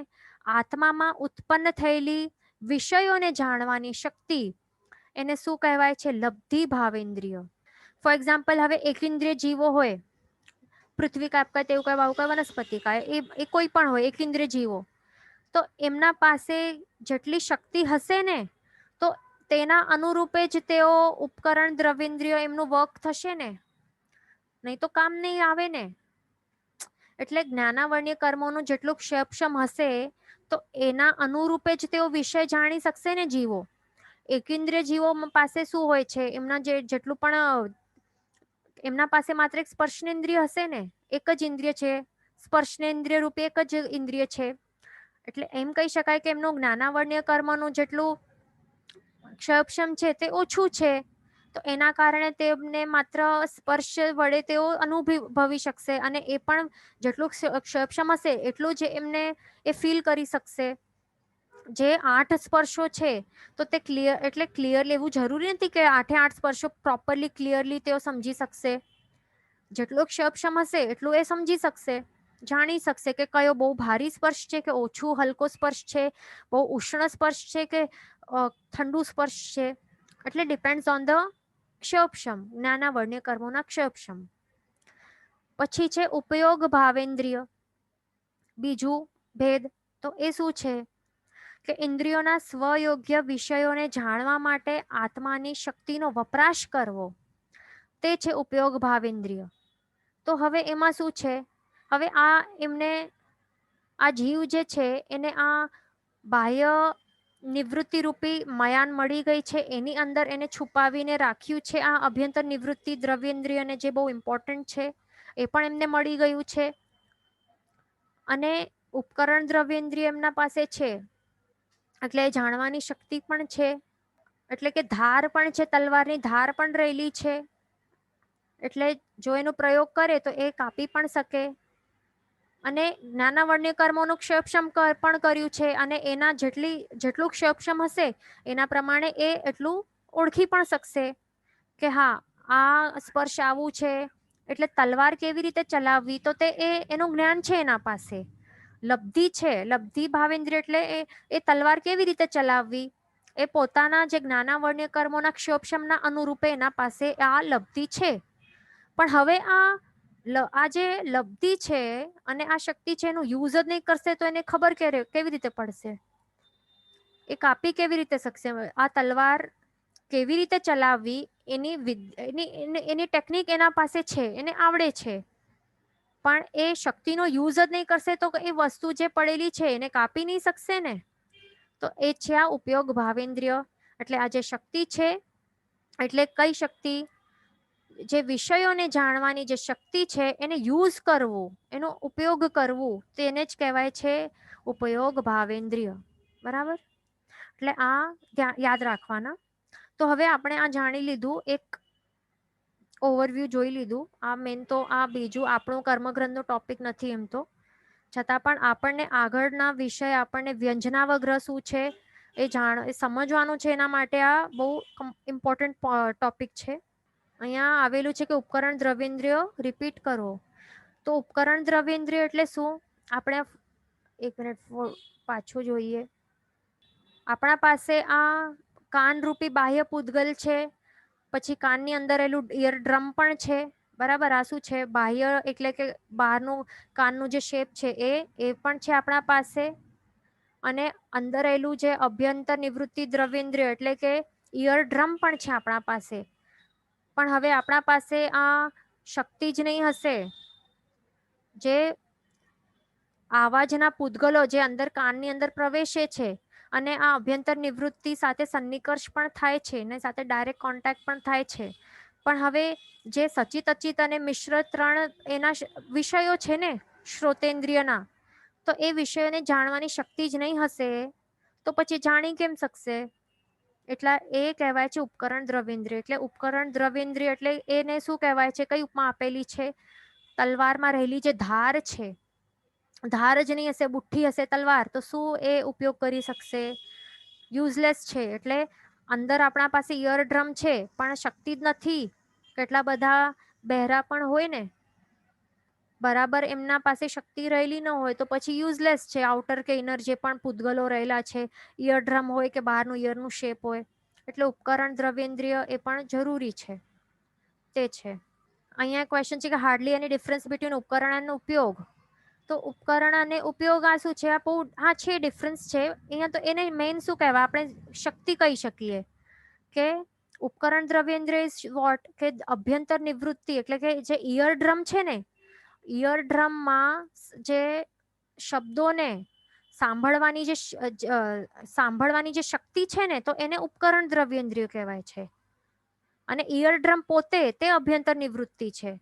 આત્મામાં ઉત્પન્ન થયેલી વિષયોને જાણવાની શક્તિ, એને શું કહેવાય છે? લબ્ધિ ભાવેન્દ્રિય. ફોર એક્ઝામ્પલ, હવે એકેન્દ્રિય જીવો હોય, પૃથ્વી કાપકા, તેવું કાય, બાવું કાય, વનસ્પતિ કાય, એ કોઈ પણ હોય એકેન્દ્રિય જીવો, તો એમના પાસે જેટલી શક્તિ હશે ને, તો તેના અનુરૂપે જ તેઓ ઉપકરણ દ્રવ્યેન્દ્રિય એમનું વર્ક થશે ને, નહીં તો કામ નહીં આવે ને. એટલે જ્ઞાનાવર્ણ્ય કર્મોનું જેટલું ક્ષયક્ષમ હશે, તો એના અનુરૂપે જ તેઓ વિષય જાણી શકશે ને જીવો. એકેન્દ્રિય જીવો પાસે શું હોય છે? એમના જેટલું પણ એમના પાસે માત્ર એક સ્પર્શનેન્દ્રિય હશે ને, એક જ ઇન્દ્રિય છે, સ્પર્શનેન્દ્રિય રૂપે એક જ ઇન્દ્રિય છે. એટલે એમ કહી શકાય કે એમનું જ્ઞાનાવર્ણ્ય કર્મનું જેટલું ક્ષયક્ષમ છે તે ઓછું છે. તો એના કારણે તેમને માત્ર સ્પર્શ વડે તેઓ અનુભવી શકશે, અને એ પણ જેટલું ક્ષયક્ષમ હશે એટલું જ એમને એ ફીલ કરી શકશે. જે 8 સ્પર્શો છે, તો તે ક્લિયર લેવું જરૂરી નથી કે 8 સ્પર્શો પ્રોપરલી ક્લિયરલી તેઓ સમજી શકશે. જેટલું ક્ષયક્ષમ હશે એટલું એ સમજી શકશે, જાણી શકશે કે કયો બહુ ભારી સ્પર્શ છે કે ઓછું હલકો સ્પર્શ છે, બહુ ઉષ્ણ સ્પર્શ છે કે ઠંડુ સ્પર્શ છે. એટલે ડિપેન્ડ્સ ઓન ધ ક્ષયક્ષમ, જ્ઞાનાવર્ણ્ય કર્મોના ક્ષયક્ષમ. પછી છે ઉપયોગ ભાવેન્દ્રિય. બીજું ભેદ તો એ શું છે કે ઇન્દ્રિયોના સ્વયોગ્ય વિષયોને જાણવા માટે આત્માની શક્તિનો વપરાશ કરવો, તે છે ઉપયોગ ભાવેન્દ્રિય. તો હવે એમાં શું છે, હવે આ એમને આ જીવ જે છે એને આ બાહ્ય નિવૃત્તિ રૂપી મયાન મળી ગઈ છે, એની અંદર એને છુપાવીને રાખ્યું છે આ અભ્યંતર નિવૃત્તિ દ્રવ્યેન્દ્રિયને, જે બહુ ઇમ્પોર્ટન્ટ છે એ પણ એમને મળી ગયું છે. અને ઉપકરણ દ્રવ્યેન્દ્રિય એમના પાસે છે એટલે જાણવાની શક્તિ પણ છે, એટલે કે ધાર પણ છે, તલવારની ધાર પણ રહેલી છે, એટલે જો એનો પ્રયોગ કરે તો એ કાપી પણ શકે. અને જ્ઞાનાવર્ણ્ય કર્મોનું ક્ષયક્ષમ પણ કર્યું છે, અને એના જેટલું ક્ષયક્ષમ હશે એના પ્રમાણે એ એટલું ઓળખી પણ શકશે કે હા આ સ્પર્શ આવું છે, એટલે તલવાર કેવી રીતે ચલાવવી તો તે એનું જ્ઞાન છે એના પાસે. લબ્ધિ છે, લબ્ધિ ભાવેન્દ્રિય એટલે એ તલવાર કેવી રીતે ચલાવવી એ પોતાના જે જ્ઞાનાવર્ણ્ય કર્મોના ક્ષયક્ષમના અનુરૂપે એના પાસે આ લબ્ધિ છે. પણ હવે આ જે લબ્ધિ છે અને આ શક્તિ છે એનું યુઝ જ નહીં કરશે તો એને ખબર કેવી રીતે પડશે, એ કાપી કેવી રીતે શકશે? આ તલવાર કેવી રીતે ચલાવવી એની ટેકનિક એના પાસે છે, એને આવડે છે, પણ એ શક્તિનો યુઝ જ નહીં કરશે તો એ વસ્તુ જે પડેલી છે એને કાપી નહીં શકશે ને. તો એ છે આ ઉપયોગ ભાવેન્દ્રિય. એટલે આ જે શક્તિ છે, એટલે કઈ શક્તિ? જે વિષયોને જાણવાની જે શક્તિ છે એને યુઝ કરવું, એનો ઉપયોગ કરવું, તેને જ કહેવાય છે ઉપયોગ ભાવેન્દ્રિય. બરાબર? એટલે આ યાદ રાખવાના. તો હવે આપણે આ જાણી લીધું, એક ઓવરવ્યૂ જોઈ લીધું. આ મેન તો આ બીજું આપણું કર્મગ્રંથનો ટોપિક નથી એમ તો, છતાં પણ આપણને આગળના વિષય આપણને વ્યંજનાવગ્રહ શું છે એ સમજવાનું છે, એના માટે આ બહુ ઇમ્પોર્ટન્ટ ટોપિક છે. અહીંયા આવેલું છે કે ઉપકરણ દ્રવ્યેન્દ્રિયો રિપીટ કરો. તો ઉપકરણ દ્રવ્યેન્દ્રિય એટલે શું? આપણે એક મિનિટ પાછું જોઈએ. આપણા પાસે આ કાનરૂપી બાહ્ય પૂતગલ છે, પછી કાનની અંદર એલું ઇયર ડ્રમ પણ છે. બરાબર? આ શું છે? બાહ્ય એટલે કે બહારનું કાનનું જે શેપ છે એ પણ છે આપણા પાસે. અને અંદર રહેલું જે અભ્યંતર નિવૃત્તિ દ્રવ્યેન્દ્રિય એટલે કે ઇયર ડ્રમ પણ છે આપણા પાસે. પણ હવે આપણા પાસે આ શક્તિ જ નહીં હશે, જે આવાજના પૂતગલો જે અંદર કાનની અંદર પ્રવેશે છે અને આ અભ્યંતર નિવૃત્તિ સાથે સન્નિકર્ષ પણ થાય છે ને સાથે ડાયરેક્ટ કોન્ટેક્ટ પણ થાય છે. પણ હવે જે સચિત અચિત અને મિશ્ર 3 એના વિષયો છે ને શ્રોતેન્દ્રિયના, તો એ વિષયોને જાણવાની શક્તિ જ નહીં હશે તો પછી જાણી કેમ શકશે? એટલા એ કહેવાય છે ઉપકરણ દ્રવ્યેન્દ્રિય. એટલે ઉપકરણ દ્રવ્યેન્દ્રિય એટલે એને શું કહેવાય છે? કઈ ઉપમા આપેલી છે? તલવારમાં રહેલી જે ધાર છે, ધાર જ નહીં હશે, બુઠ્ઠી હશે તલવાર, તો શું એ ઉપયોગ કરી શકશે? યુઝલેસ છે. એટલે અંદર આપણા પાસે ઇયર ડ્રમ છે પણ શક્તિ જ નથી. કેટલા બધા બહેરા પણ હોય ને, બરાબર એમના પાસે શક્તિ રહેલી ન હોય તો પછી યુઝલેસ છે. આઉટર કે ઇનર જે પણ પૂતગલો રહેલા છે, ઇયર ડ્રમ હોય કે બહારનું ઇયરનું શેપ હોય, એટલે ઉપકરણ દ્રવ્યેન્દ્રિય એ પણ જરૂરી છે. તે છે. અહીંયા ક્વેશ્ચન છે કે હાર્ડલી એની ડિફરન્સ બિટવીન ઉપકરણ અને ઉપયોગ. તો ઉપકરણ અને ઉપયોગ આ શું છે? હા છે, ડિફરન્સ છે. અહીંયા તો એને મેઇન શું કહેવાય? આપણે શક્તિ કહી શકીએ કે ઉપકરણ દ્રવ્યેન્દ્રિય વોટ કે અભ્યંતર નિવૃત્તિ, એટલે કે જે ઇયર ડ્રમ છે ને, ઇયર ડ્રમમાં જે શબ્દોને સાંભળવાની જે શક્તિ છે ને, તો એને ઉપકરણ દ્રવ્યેન્દ્રિય કહેવાય છે. અને ઇયર ડ્રમ પોતે તે અભ્યંતર નિવૃત્તિ છે.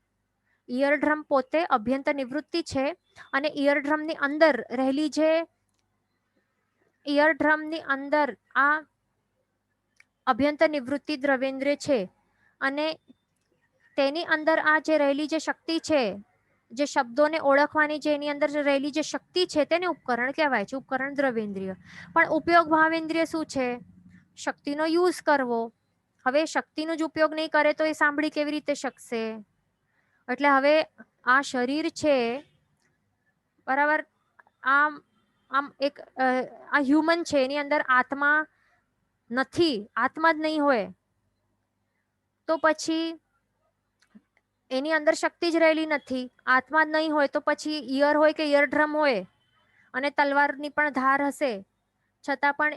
ઇયર ડ્રમ પોતે અભ્યંતર નિવૃત્તિ છે. અને ઇયર ડ્રમની અંદર રહેલી જે ઇયર ડ્રમની અંદર આ અભ્યંતર નિવૃત્તિ દ્રવ્યેન્દ્રિય છે, અને તેની અંદર આ જે રહેલી જે શક્તિ છે, જે શબ્દોને ઓળખવાની જે એની અંદર રહેલી જે શક્તિ છે, તેને ઉપકરણ કહેવાય છે, ઉપકરણ દ્રવ્યેન્દ્રિય. પણ ઉપયોગ ભાવેન્દ્રિય શું છે? શક્તિનો યુઝ કરવો. હવે શક્તિનો જ ઉપયોગ નહીં કરે તો એ સાંભળી કેવી રીતે શકશે? એટલે હવે આ શરીર છે, બરાબર, આમ આમ એક આ હ્યુમન છે, એની અંદર આત્મા નથી, આત્મા જ નહીં હોય. તો પછી એની અંદર શક્તિ જ રહેલી નથી. આત્મા જ નહીં હોય તો પછી ઈયર હોય કે ઈયર ડ્રમ હોય અને તલવારની પણ ધાર હશે છતાં પણ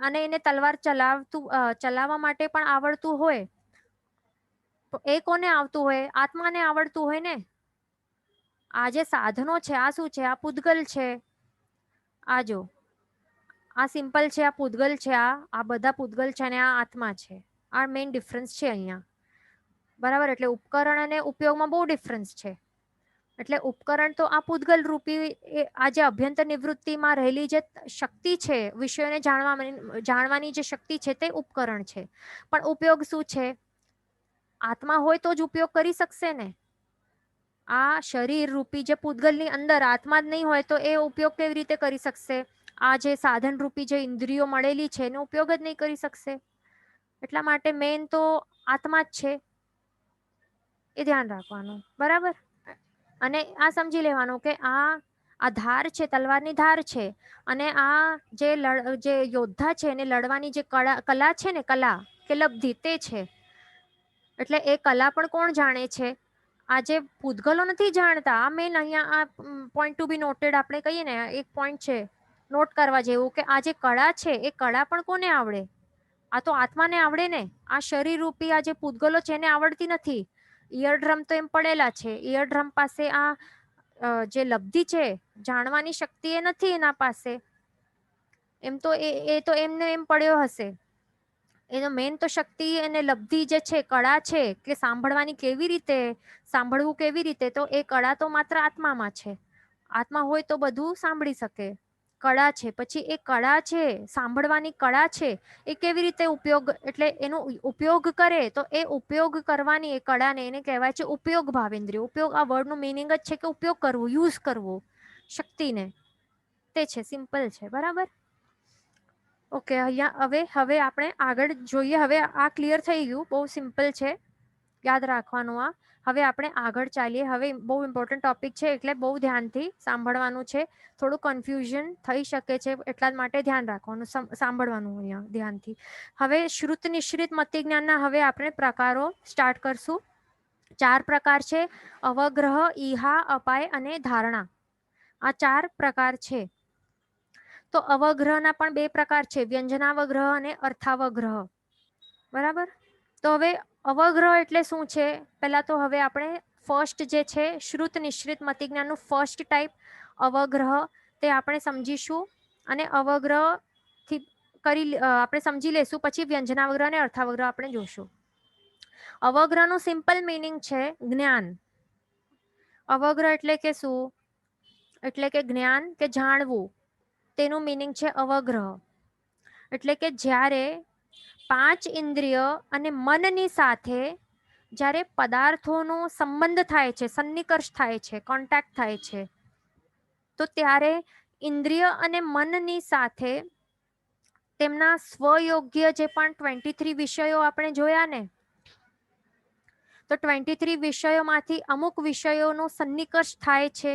અને એને તલવાર ચલાવવા માટે પણ આવડતું હોય તો એ કોને આવતું હોય? આત્માને આવડતું હોય ને. આ જે સાધનો છે આ શું છે? આ પૂતગલ છે. આ જો આ સિમ્પલ છે, આ પૂતગલ છે, આ બધા પૂતગલ છે અને આ આત્મા છે. આ મેઇન ડિફરન્સ છે અહીંયા. બરાબર, એટલે ઉપકરણ અને ઉપયોગમાં બહુ ડિફરન્સ છે. એટલે ઉપકરણ તો આ પૂતગલ રૂપી આ જે અભ્યંતર નિવૃત્તિમાં રહેલી જે શક્તિ છે, વિષયોને જાણવાની જે શક્તિ છે તે ઉપકરણ છે. પણ ઉપયોગ શું છે? આત્મા હોય તો જ ઉપયોગ કરી શકશે ને. આ શરીર રૂપી જે પૂતગલની અંદર આત્મા જ નહીં હોય તો એ ઉપયોગ કેવી રીતે કરી શકશે? આ જે સાધન રૂપી જે ઇન્દ્રિયો મળેલી છે એનો ઉપયોગ જ નહીં કરી શકશે. એટલા માટે મેન તો આત્મા જ છે, એ ધ્યાન રાખવાનું. બરાબર, અને આ સમજી લેવાનું કે આ ધાર છે, તલવારની ધાર છે, અને આ જે યોદ્ધા છે એને લડવાની જે કલા છે ને, કલા કે લબ્ધિ તે છે. એટલે એ કલા પણ કોણ જાણે છે? આ જે પૂતગલો નથી જાણતા. આ મેન અહીંયા આ પોઈન્ટ ટુ બી નોટેડ આપણે કહીએ ને, એક પોઈન્ટ છે નોટ કરવા જેવું કે આ જે કળા છે એ કળા પણ કોને આવડે? આ તો આત્માને આવડે ને. આ શરીર રૂપી આ જે પૂતગલો છે એને આવડતી નથી. ઈયર ડ્રમ તો એમ પડેલા છે. ઈયર ડ્રમ પાસે આ જે લબ્ધિ છે, જાણવાની શક્તિ એ નથી એના પાસે. એમ તો એ તો એમને એમ પડ્યો હશે. એનો મેન તો શક્તિ અને લબ્ધિ જે છે, કળા છે કે સાંભળવાની કેવી રીતે, સાંભળવું કેવી રીતે, તો એ કળા તો માત્ર આત્મામાં છે. આત્મા હોય તો બધું સાંભળી શકે. કળા છે, પછી એ કળા છે, સાંભળવાની કળા છે, એ કેવી રીતે ઉપયોગ, એટલે એનો ઉપયોગ કરે તો એ ઉપયોગ કરવાની એ કળાને એને કહેવાય છે ઉપયોગ ભાવેન્દ્રિય. ઉપયોગ, આ વર્ડનું મિનિંગ જ છે કે ઉપયોગ કરવું, યુઝ કરવું શક્તિને. તે છે, સિમ્પલ છે. બરાબર, ઓકે. અહીંયા હવે આપણે આગળ જોઈએ. હવે આ ક્લિયર થઈ ગયું, બહુ સિમ્પલ છે, યાદ રાખવાનું આ. હવે આપણે આગળ ચાલીએ. હવે બહુ ઇમ્પોર્ટન્ટ ટોપિક છે એટલે બહુ ધ્યાનથી સાંભળવાનું છે. થોડું કન્ફ્યુઝન થઈ શકે છે એટલા માટે ધ્યાન રાખવાનું, સાંભળવાનું અહીંયા ધ્યાનથી. હવે શ્રુત નિશ્રિત મતિજ્ઞાનના હવે આપણે પ્રકારો સ્ટાર્ટ કરશું. 4 પ્રકાર છે: અવગ્રહ, ઈહા, અપાય અને ધારણા. આ 4 પ્રકાર છે. તો અવગ્રહના પણ 2 પ્રકાર છે: વ્યંજનાવગ્રહ અને અર્થાવગ્રહ. બરાબર, તો હવે અવગ્રહ એટલે શું છે? પહેલા તો હવે આપણે ફર્સ્ટ જે છે શ્રુત નિશ્રિત મતિજ્ઞાનનું ફર્સ્ટ ટાઈપ અવગ્રહ તે આપણે સમજીશું. અને અવગ્રહ થી આપણે સમજી લેશું, પછી વ્યંજનાવગ્રહ અને અર્થાવગ્રહ આપણે જોશું. અવગ્રહનું સિમ્પલ મિનિંગ છે જ્ઞાન. અવગ્રહ એટલે કે શું? એટલે કે જ્ઞાન કે જાણવું, તેનું મિનિંગ છે અવગ્રહ. એટલે કે જ્યારે 5 ઇન્દ્રિય અને મનની સાથે જ્યારે પદાર્થોનો સંબંધ થાય છે, સન્નિકર્ષ થાય છે, કોન્ટેક્ટ થાય છે, તો ત્યારે ઇન્દ્રિય અને મનની સાથે તેમના સ્વયોગ્ય જે પણ 23 વિષયો આપણે જોયા ને, તો 23 વિષયોમાંથી અમુક વિષયોનો સન્નિકર્ષ થાય છે,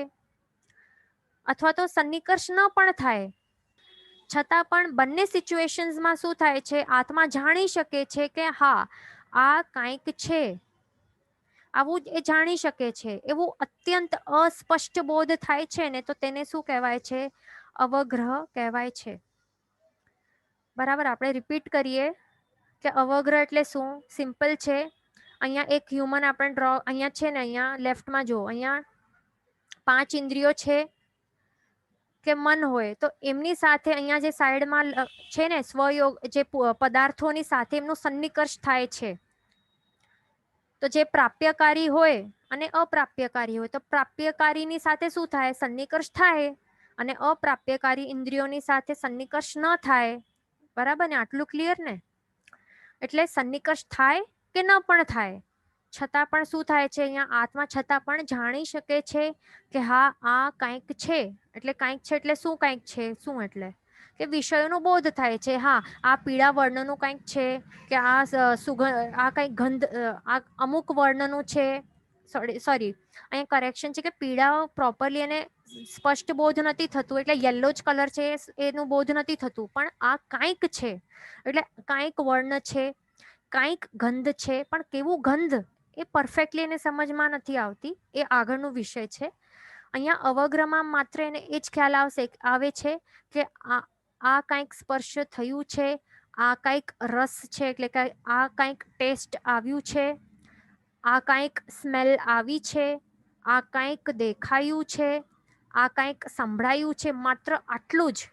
અથવા તો સન્નિકર્ષ ન પણ થાય, છતાં પણ બંને સિચ્યુએશન્સમાં શું થાય છે? આત્મા જાણી શકે છે કે હા, આ કંઈક છે. આવું એ જાણી શકે છે. એવું અત્યંત અસ્પષ્ટ બોધ થાય છે ને, તો તેને શું કહેવાય છે? અવગ્રહ કહેવાય છે. બરાબર, આપણે રિપીટ કરીએ કે અવગ્રહ એટલે શું? સિમ્પલ છે. અહીંયા એક હ્યુમન આપણે ડ્રો, અહીંયા છે ને, અહીંયા લેફ્ટમાં જો, અહીંયા 5 ઇન્દ્રિયો છે કે મન હોય, તો એમની સાથે અહીંયા જે સાઈડમાં છે ને સ્વયોગ, જે પદાર્થોની સાથે એમનું સન્નિકર્ષ થાય છે. તો જે પ્રાપ્યકારી હોય અને અપ્રાપ્યકારી હોય, તો પ્રાપ્યકારીની સાથે શું થાય? સન્નિકર્ષ થાય. અને અપ્રાપ્યકારી ઇન્દ્રિયોની સાથે સન્નિકર્ષ ન થાય. બરાબર ને? આટલું ક્લિયર ને? એટલે સન્નિકર્ષ થાય કે ન પણ થાય, છતાં પણ શું થાય છે? અહીંયા આત્મા છતાં પણ જાણી શકે છે કે હા, આ કંઈક છે. એટલે કંઈક છે એટલે શું? કંઈક છે શું એટલે કે વિષયોનો બોધ થાય છે. હા, આ પીળા વર્ણનું કંઈક છે, કે આ સુગંધ, આ કંઈક ગંધ, આ અમુક વર્ણનું છે. સોરી, અહીંયા કરેક્શન છે કે પીળા પ્રોપરલી એને સ્પષ્ટ બોધ નથી થતું, એટલે યલો જ કલર છે એનું બોધ નથી થતું, પણ આ કંઈક છે એટલે કંઈક વર્ણ છે, કંઈક ગંધ છે, પણ કેવું ગંધ એ પરફેક્ટલી એને સમજમાં નથી આવતી, એ આગળનો વિષય છે. અહીંયા અવગ્રમાં માત્ર એને એ જ ખ્યાલ આવે છે કે આ કંઈક સ્પર્શ થયું છે, આ કંઈક રસ છે, એટલે કે આ કંઈક ટેસ્ટ આવ્યું છે, આ કંઈક સ્મેલ આવી છે, આ કંઈક દેખાયું છે, આ કંઈક સંભળાયું છે, માત્ર આટલું જ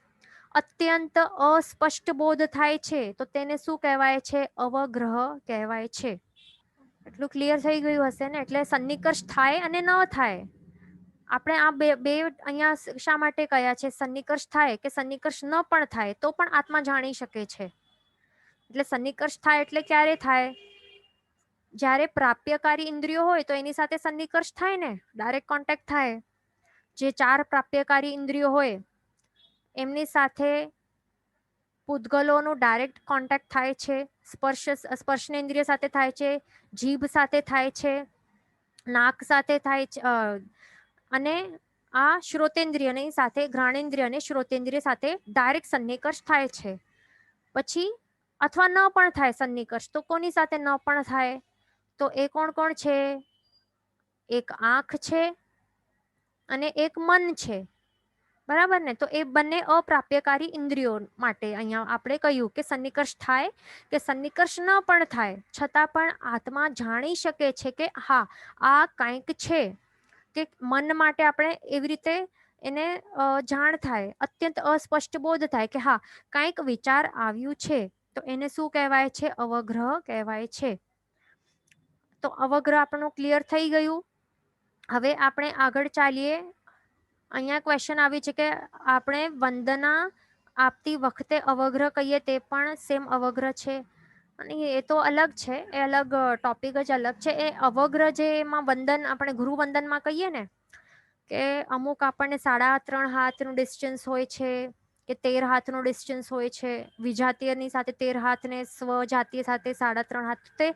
અત્યંત અસ્પષ્ટ બોધ થાય છે, તો તેને શું કહેવાય છે? અવગ્રહ કહેવાય છે. એટલું ક્લિયર થઈ ગયું હશે ને? એટલે સન્નિકર્ષ થાય અને ન થાય, આપણે આ બે અહીંયા શા માટે કયા છે? સન્નિકર્ષ થાય કે સન્નિકર્ષ ન પણ થાય તો પણ આત્મા જાણી શકે છે. એટલે સન્નિકર્ષ થાય એટલે ક્યારે થાય? જ્યારે પ્રાપ્યકારી ઇન્દ્રિયો હોય તો એની સાથે સન્નિકર્ષ થાય ને, ડાયરેક્ટ કોન્ટેક્ટ થાય. જે 4 પ્રાપ્યકારી ઇન્દ્રિયો હોય એમની સાથે પૂતગલોનો ડાયરેક્ટ કોન્ટેક્ટ થાય છે. સ્પર્શનેન્દ્રિય સાથે થાય છે, જીભ સાથે થાય છે, નાક સાથે થાય છે, અને આ શ્રોતેન્દ્રિયની સાથે ઘ્રાણેન્દ્રિય અને શ્રોતેન્દ્રિય સાથે ડાયરેક્ટ સન્નિકર્ષ થાય છે. પછી અથવા ન પણ થાય સન્નિકર્ષ, તો કોની સાથે ન પણ થાય? તો એ કોણ કોણ છે? એક આંખ છે અને એક મન છે. બરાબર ને? તો એ બંને અપ્રાપ્યકારી ઇન્દ્રિયો માટે અહીંયા આપણે કહ્યું કે સન્નિકર્ષ થાય કે સન્નિકર્ષ ન પણ થાય, છતાં પણ આત્મા જાણી શકે છે કે હા આ કંઈક છે. કે મન માટે આપણે એવી રીતે એને જાણ થાય, અત્યંત અસ્પષ્ટ બોધ થાય કે હા કંઈક વિચાર આવ્યું છે, તો એને શું કહેવાય છે? અવગ્રહ કહેવાય છે. તો અવગ્રહ આપણું ક્લિયર થઈ ગયું. હવે આપણે આગળ ચાલીએ. અહીંયા ક્વેશ્ચન આવી છે કે આપણે વંદના આપતી વખતે અવગ્રહ કહીએ તે પણ સેમ અવગ્રહ છે? અને એ તો અલગ છે, એ અલગ ટોપિક જ અલગ છે. એ અવગ્રહ જે એમાં વંદન આપણે ગુરુ વંદનમાં કહીએ ને કે અમુક આપણને 3.5 હાથનું ડિસ્ટન્સ હોય છે કે 13 હાથનું ડિસ્ટન્સ હોય છે, વિજાતીયની સાથે 13 હાથ ને સ્વજાતીય સાથે 3.5 હાથ, તે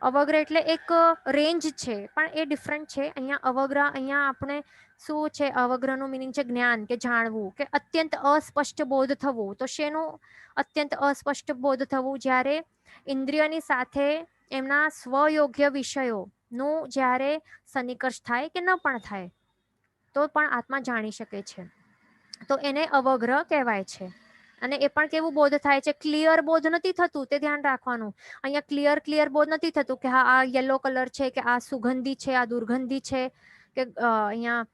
અવગ્રહ એટલે એક રેન્જ છે, પણ એ ડિફરન્ટ છે. અહીંયા અવગ્રહ, અહીંયા આપણે શું છે? અવગ્રહનું મિનિંગ છે જ્ઞાન કે જાણવું, કે અત્યંત અસ્પષ્ટ બોધ થવું. તો શેનું અત્યંત અસ્પષ્ટ બોધ થવું? જ્યારે ઇન્દ્રિયની સાથે એમના સ્વયોગ્ય વિષયોનું જ્યારે સન્નિકર્ષ થાય કે ન પણ થાય તો પણ આત્મા જાણી શકે છે, તો એને અવગ્રહ કહેવાય છે. અને એ પણ કેવું બોધ થાય છે? ક્લિયર બોધ નથી થતું, તે ધ્યાન રાખવાનું. અહીંયા ક્લિયર બોધ નથી થતું કે હા આ યલો કલર છે, કે આ સુગંધી છે, આ દુર્ગંધી છે, કે અહીંયા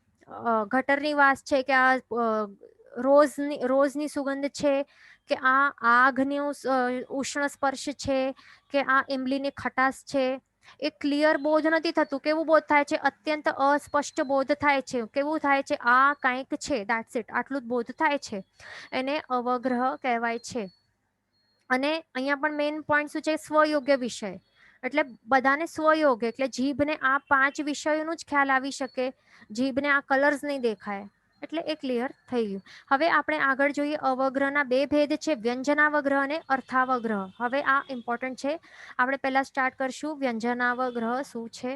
ગટરની વાસ છે, કે આ રોઝની સુગંધ છે, કે આ આગનું ઉષ્ણ સ્પર્શ છે, કે આ ઇમલીની ખટાશ છે. એ ક્લિયર બોધ નથી થતું. કેવું બોધ થાય છે? અત્યંત અસ્પષ્ટ બોધ થાય છે. કેવું થાય છે? આ કંઈક છે, દેટ્સ ઇટ, આટલું જ બોધ થાય છે. એને અવગ્રહ કહેવાય છે. અને અહીંયા પણ મેઇન પોઈન્ટ શું છે? સ્વયોગ્ય વિષય. એટલે બધાને સ્વયોગ્ય, એટલે જીભને આ 5 વિષયોનું જ ખ્યાલ આવી શકે, જીભને આ કલર્સ નહીં દેખાય. એટલે એ ક્લિયર થઈ ગયું. હવે આપણે આગળ જોઈએ. અવગ્રહના 2 ભેદ છે, વ્યંજનાવગ્રહ અને અર્થાવગ્રહ. હવે આ ઇમ્પોર્ટન્ટ છે. આપણે પહેલા સ્ટાર્ટ કરશું વ્યંજનાવગ્રહ શું છે.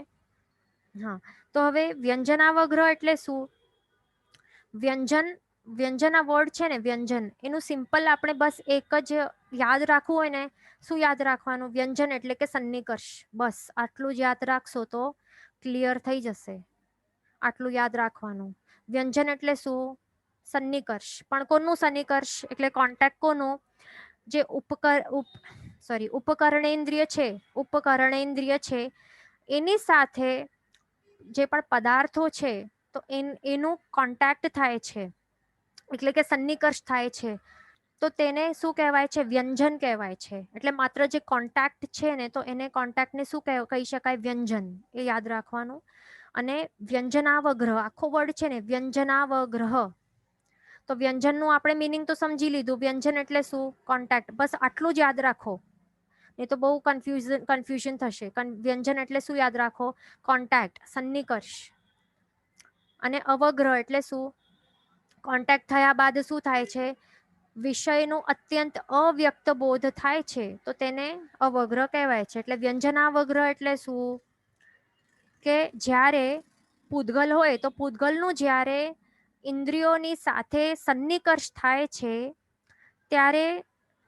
હા, તો હવે વ્યંજનાવગ્રહ એટલે શું? વ્યંજન વર્ડ છે ને, વ્યંજન, એનું સિમ્પલ આપણે બસ એક જ યાદ રાખવું હોય ને, શું યાદ રાખવાનું? વ્યંજન એટલે કે સન્નિકર્ષ. બસ આટલું જ યાદ રાખશો તો ક્લિયર થઈ જશે. આટલું યાદ રાખવાનું. વ્યંજન એટલે શું? સન્નિકર્ષ. પણ કોનું સન્નિકર્ષ? એટલે કોન્ટેક્ટ કોનું? જે ઉપકરણેન્દ્રિય છે એની સાથે જે પણ પદાર્થો છે તો એનું કોન્ટેક્ટ થાય છે, એટલે કે સન્નિકર્ષ થાય છે, તો તેને શું કહેવાય છે? વ્યંજન કહેવાય છે. એટલે માત્ર જે કોન્ટેક્ટ છે ને, તો એને કોન્ટેક્ટને શું કહી શકાય? વ્યંજન. એ યાદ રાખવાનું. અને વ્યંજનાવગ્રહ આખો વર્ડ છે ને, વ્યંજનાવગ્રહ. તો વ્યંજનનું આપણે મિનિંગ તો સમજી લીધું. વ્યંજન એટલે શું? કોન્ટેક્ટ. બસ આટલું જ યાદ રાખો, એ તો બહુ કન્ફ્યુઝન થશે. વ્યંજન એટલે શું યાદ રાખો? કોન્ટેક્ટ, સન્નિકર્ષ. અને અવગ્રહ એટલે શું? કોન્ટેક્ટ થયા બાદ શું થાય છે? વિષયનું અત્યંત અવ્યક્ત બોધ થાય છે, તો તેને અવગ્રહ કહેવાય છે. એટલે વ્યંજનાવગ્રહ એટલે શું? કે જ્યારે પૂતગલ હોય તો પૂતગલનું જ્યારે ઇન્દ્રિયોની સાથે સન્નિકર્ષ થાય છે ત્યારે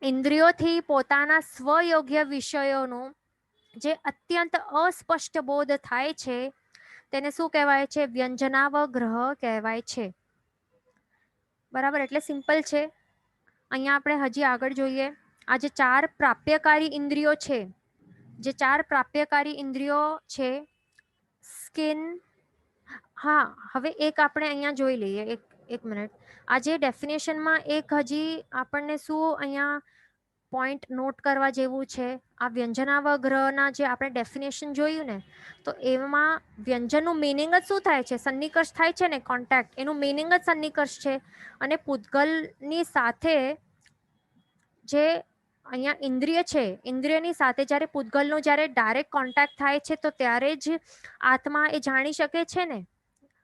ઇન્દ્રિયોથી પોતાના સ્વયોગ્ય વિષયોનું જે અત્યંત અસ્પષ્ટ બોધ થાય છે તેને શું કહેવાય છે? વ્યંજનાવગ્રહ કહેવાય છે. બરાબર, એટલે સિમ્પલ છે. અહીંયા આપણે હજી આગળ જોઈએ. આ જે 4 પ્રાપ્યકારી ઇન્દ્રિયો છે, જે 4 પ્રાપ્યકારી ઇન્દ્રિયો છે, સ્કિન, હા, હવે એક આપણે અહીંયા જોઈ લઈએ. એક મિનિટ. આજે ડેફિનેશનમાં એક હજી આપણને શું અહીંયા પોઈન્ટ નોટ કરવા જેવું છે. આ વ્યંજનાવગ્રહના જે આપણે ડેફિનેશન જોયું ને, તો એમાં વ્યંજનનું મિનિંગ જ શું થાય છે? સન્નિકર્ષ થાય છે ને, કોન્ટેક્ટ. એનું મિનિંગ જ સન્નિકર્ષ છે. અને પૂતગલની સાથે જે અહીંયા ઇન્દ્રિય છે, ઇન્દ્રિયની સાથે જ્યારે પૂતગલનો જ્યારે ડાયરેક્ટ કોન્ટેક્ટ થાય છે, તો ત્યારે જ આત્મા એ જાણી શકે છે ને.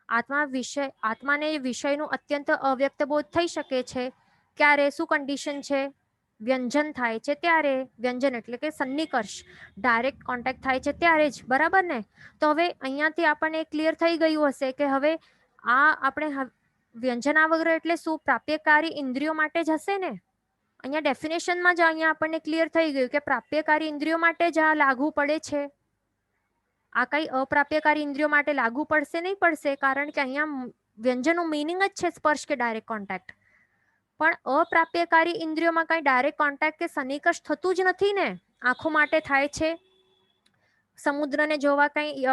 આત્માને વિષયનું અત્યંત અવ્યક્ત બોધ થઈ શકે છે. ક્યારે? શું કન્ડિશન છે? વ્યંજન થાય છે ત્યારે. વ્યંજન એટલે કે સન્નિકર્ષ, ડાયરેક્ટ કોન્ટેક્ટ થાય છે ત્યારે જ. બરાબર ને? તો હવે અહીંયાથી આપણને ક્લિયર થઈ ગયું હશે કે હવે આ આપણે વ્યંજનાવગ્રહ એટલે શું? પ્રાપ્યકારી ઇન્દ્રિયો માટે જ હશે ને. અહીંયા ડેફિનેશનમાં જ અહીંયા આપણને ક્લિયર થઈ ગયું કે પ્રાપ્યકારી ઇન્દ્રિયો માટે જ આ લાગુ પડે છે. આ કઈ અપ્રાપ્યકારી ઇન્દ્રિયો માટે લાગુ પડશે નહીં પડશે, કારણ કે અહીંયા વ્યંજનનું મિનિંગ જ છે સ્પર્શ કે ડાયરેક્ટ કોન્ટેક્ટ. પણ અપ્રાપ્યકારી ઇન્દ્રિયોમાં કઈ ડાયરેક્ટ કોન્ટેક્ટ કે સન્નિકર્ષ થતું જ નથી ને. આંખો માટે થાય છે. સમુદ્રને જોવા કઈ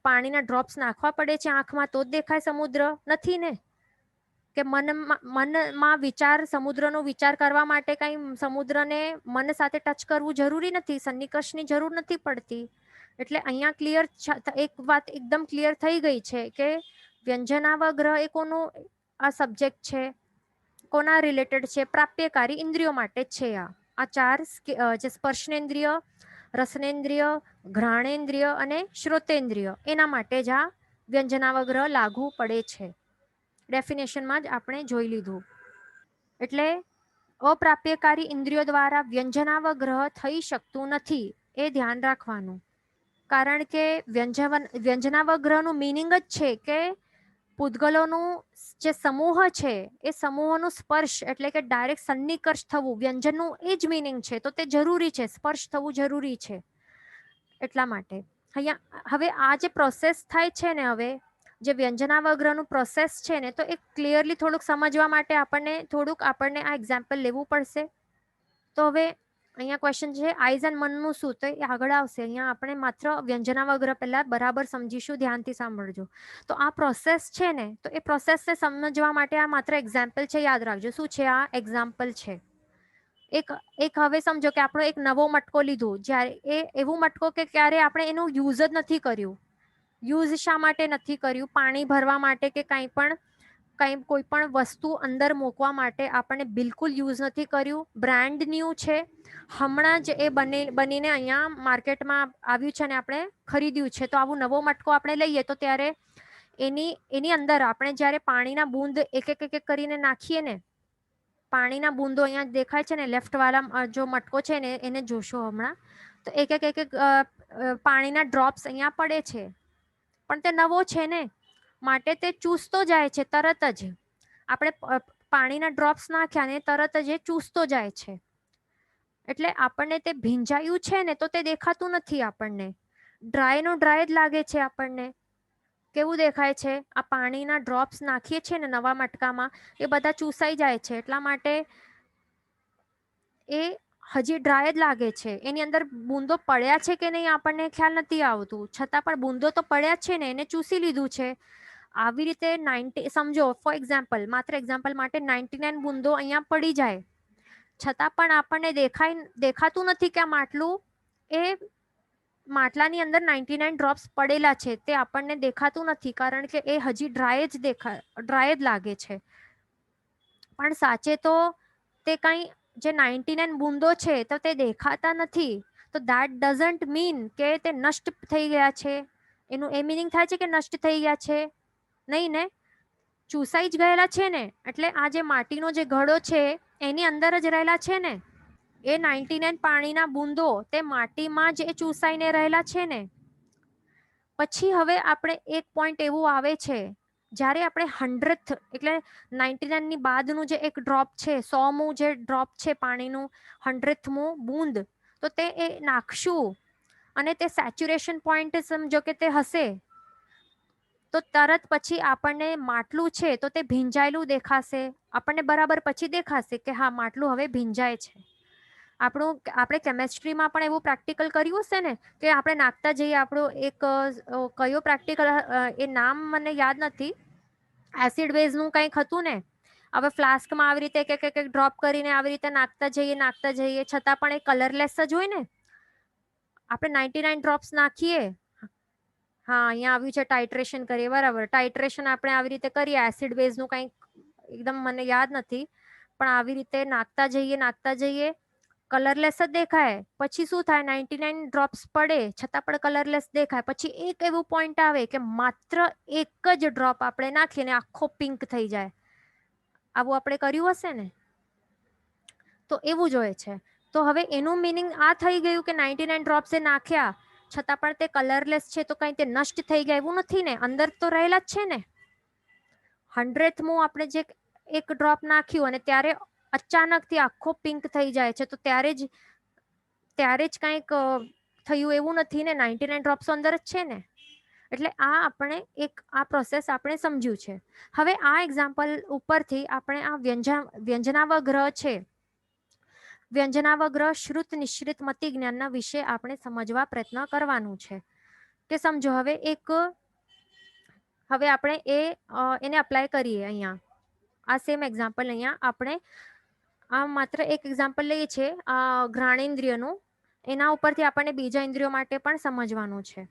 પાણીના ડ્રોપ્સ નાખવા પડે છે આંખમાં તો જ દેખાય સમુદ્ર? નથી ને. કે મનમાં વિચાર, સમુદ્રનો વિચાર કરવા માટે કઈ સમુદ્રને મન સાથે ટચ કરવું જરૂરી નથી, સન્નિકર્ષની જરૂર નથી પડતી. એટલે અહીંયા ક્લિયર, એક વાત એકદમ ક્લિયર થઈ ગઈ છે કે વ્યંજનાવગ્રહ એ કોનું આ સબ્જેક્ટ છે, કોના રિલેટેડ છે? પ્રાપ્યકારી ઇન્દ્રિયો માટે જ છે. આ 4 જે સ્પર્શનેન્દ્રિય, રસનેન્દ્રિય, ઘ્રાણેન્દ્રિય અને શ્રોતેન્દ્રિય, એના માટે જ આ વ્યંજનાવગ્રહ લાગુ પડે છે. ડેફિનેશનમાં જ આપણે જોઈ લીધું. એટલે અપ્રાપ્યકારી ઇન્દ્રિયો દ્વારા વ્યંજનાવગ્રહ થઈ શકતું નથી, એ ધ્યાન રાખવાનું. કારણ કે વ્યંજનાવગ્રહનું મિનિંગ જ છે કે પૂતગલોનું જે સમૂહ છે એ સમૂહનું સ્પર્શ એટલે કે ડાયરેક્ટ સન્નિકર્ષ થવું, વ્યંજનનું એ જ મિનિંગ છે. તો તે જરૂરી છે, સ્પર્શ થવું જરૂરી છે. એટલા માટે અહીંયા હવે આ જે પ્રોસેસ થાય છે ને, હવે જે વ્યંજનાવગ્રહનું પ્રોસેસ છે ને, તો એ ક્લિયરલી થોડુંક સમજવા માટે આપણને આ એક્ઝામ્પલ લેવું પડશે. તો હવે અહીંયા ક્વેશ્ચન છે આઈઝ એન્ડ મનનું શું? તો એ આગળ આવશે. અહીંયા આપણે માત્ર વ્યંજનાવગ્રહ પહેલા બરાબર સમજીશું, ધ્યાનથી સાંભળજો. તો આ પ્રોસેસ છે ને, તો એ પ્રોસેસને સમજવા માટે આ માત્ર એક્ઝામ્પલ છે, યાદ રાખજો. શું છે? આ એક્ઝામ્પલ છે. એક હવે સમજો કે આપણો એક નવો મટકો લીધો, જ્યારે એવું મટકો કે ક્યારે આપણે એનું યુઝ જ નથી કર્યું. યુઝ શા માટે નથી કર્યું? પાણી ભરવા માટે કે કોઈ પણ વસ્તુ અંદર મૂકવા માટે આપણે બિલકુલ યુઝ નથી કર્યું. બ્રાન્ડ ન્યૂ છે, હમણાં જ એ બનીને અહીંયા માર્કેટમાં આવ્યું છે અને આપણે ખરીદ્યું છે. તો આવું નવો મટકો આપણે લઈએ તો ત્યારે એની અંદર આપણે જ્યારે પાણીના બૂંદ એક એક કરીને નાખીએ ને, પાણીના બૂંદો અહીંયા દેખાય છે ને, લેફ્ટ વાળા જો મટકો છે ને એને જોશો હમણાં, તો એક એક પાણીના ડ્રોપ્સ અહીંયા પડે છે. પણ તે નવો છે ને, માટે તે ચૂસતો જાય છે તરત જ. આપણે પાણીના ડ્રોપ્સ નાખ્યા ને તરત જ એ ચૂસતો જાય છે. એટલે આપણને તે ભીંજાયું છે ને તો તે દેખાતું નથી આપણને. ડ્રાયનો ડ્રાય જ લાગે છે આપણને. કેવું દેખાય છે? આ પાણીના ડ્રોપ્સ નાખીએ છીએ ને નવા મટકામાં, એ બધા ચૂસાઈ જાય છે. એટલા માટે એ હજી ડ્રાય જ લાગે છે. એની અંદર બૂંદો પડ્યા છે કે નહીં આપણને ખ્યાલ નથી આવતું, છતાં પણ બૂંદો તો પડ્યા છે ને, એને ચૂસી લીધું છે. આવી રીતે સમજો, ફોર એક્ઝામ્પલ, માત્ર એક્ઝામ્પલ માટે 99 બૂંદો અહીંયા પડી જાય, છતાં પણ આપણને દેખાતું નથી કે આ માટલું એ માટલાની અંદર 99 ડ્રોપ્સ પડેલા છે. તે આપણને દેખાતું નથી કારણ કે એ હજી ડ્રાય જ લાગે છે. પણ સાચે તો તે કંઈ જે 99 બૂંદો છે તો તે દેખાતા નથી. તો દેટ ડઝન્ટ મીન કે તે નષ્ટ થઈ ગયા છે. એનું એ મિનિંગ થાય છે કે નષ્ટ થઈ ગયા છે? નહીં ને, ચૂસાઈ જ ગયેલા છે ને. એટલે આ જે માટીનો જે ઘડો છે એની અંદર જ રહેલા છે ને, એ 99 પાણીના બૂંદો તે માટીમાં જ એ ચૂસાઈને રહેલા છે ને. પછી હવે આપણે એક પોઈન્ટ એવું આવે છે, જ્યારે આપણે 100th એટલે 99 ની બાદનું જે એક ડ્રોપ છે, 100મું જે ડ્રોપ છે પાણીનું, 100thમું બૂંદ, તો તે એ નાખશું અને તે સેચ્યુરેશન પોઈન્ટ સમજો કે તે હશે, તો તરત પછી આપણને માટલું છે તો તે ભીંજાયેલું દેખાશે. આપણને બરાબર પછી દેખાશે કે હા માટલું હવે ભીંજાય છે. આપણે કેમેસ્ટ્રીમાં પણ એવું પ્રેક્ટિકલ કર્યું હશે ને, કે આપણે નાખતા જઈએ. આપણું એક કયો પ્રેક્ટિકલ, એ નામ મને યાદ નથી, એસિડ બેઝ નું કંઈક હતું ને. હવે ફ્લાસ્કમાં આવી રીતે એક ડ્રોપ કરીને આવી રીતે નાખતા જઈએ છતાં પણ એ કલરલેસ જ હોય ને. આપણે 99 ડ્રોપ્સ નાખીએ. હા, અહીંયા આવ્યું છે ટાઇટ્રેશન કરીએ. બરાબર, ટાઇટ્રેશન આપણે આવી રીતે કરીએ. એસિડ બેઝ નું કંઈક એકદમ મને યાદ નથી, પણ આવી રીતે નાખતા જઈએ કલરલેસ જ દેખાય. પછી શું થાય, 99 ડ્રોપ્સ પડે છતાં પણ કલરલેસ દેખાય. પછી એક એવું પોઈન્ટ આવે કે માત્ર એક જ ડ્રોપ આપણે નાખીને આખો પિંક થઈ જાય. આવું આપણે કર્યું હશે ને. તો એવું જ હોય છે. તો હવે એનું મિનિંગ આ થઈ ગયું કે 99 ડ્રોપ્સ એ નાખ્યા છતાં પણ તે કલરલેસ છે, તો કઈ તે નષ્ટ થઈ ગયા એવું નથી ને, અંદર તો રહેલા જ છે ને. 100thમું આપણે જે એક ડ્રોપ નાખ્યું અને ત્યારે અચાનકથી આખો પિંક થઈ જાય છે, તો ત્યારે જ કંઈક થયું એવું નથી ને. 99 ડ્રોપ્સ અંદર જ છે ને. એટલે આ આપણે આ પ્રોસેસ આપણે સમજ્યું છે. હવે આ એક્ઝામ્પલ ઉપરથી આપણે આ વ્યંજનાવગ્રહ છે, વ્યંજનાવગ્રહ શ્રુત નિશ્રિત મતિ જ્ઞાનના વિશે આપણે સમજવા પ્રયત્ન કરવાનું છે. કે સમજો હવે આપણે એને અપ્લાય કરીએ. અહીંયા આ સેમ એક્ઝામ્પલ અહીંયા આપણે આ માત્ર એક એક્ઝામ્પલ લઈએ છીએ ઘ્રાણેન્દ્રિયનું. એના ઉપરથી આપણને બીજા ઇન્દ્રિયો માટે પણ સમજવાનું છે.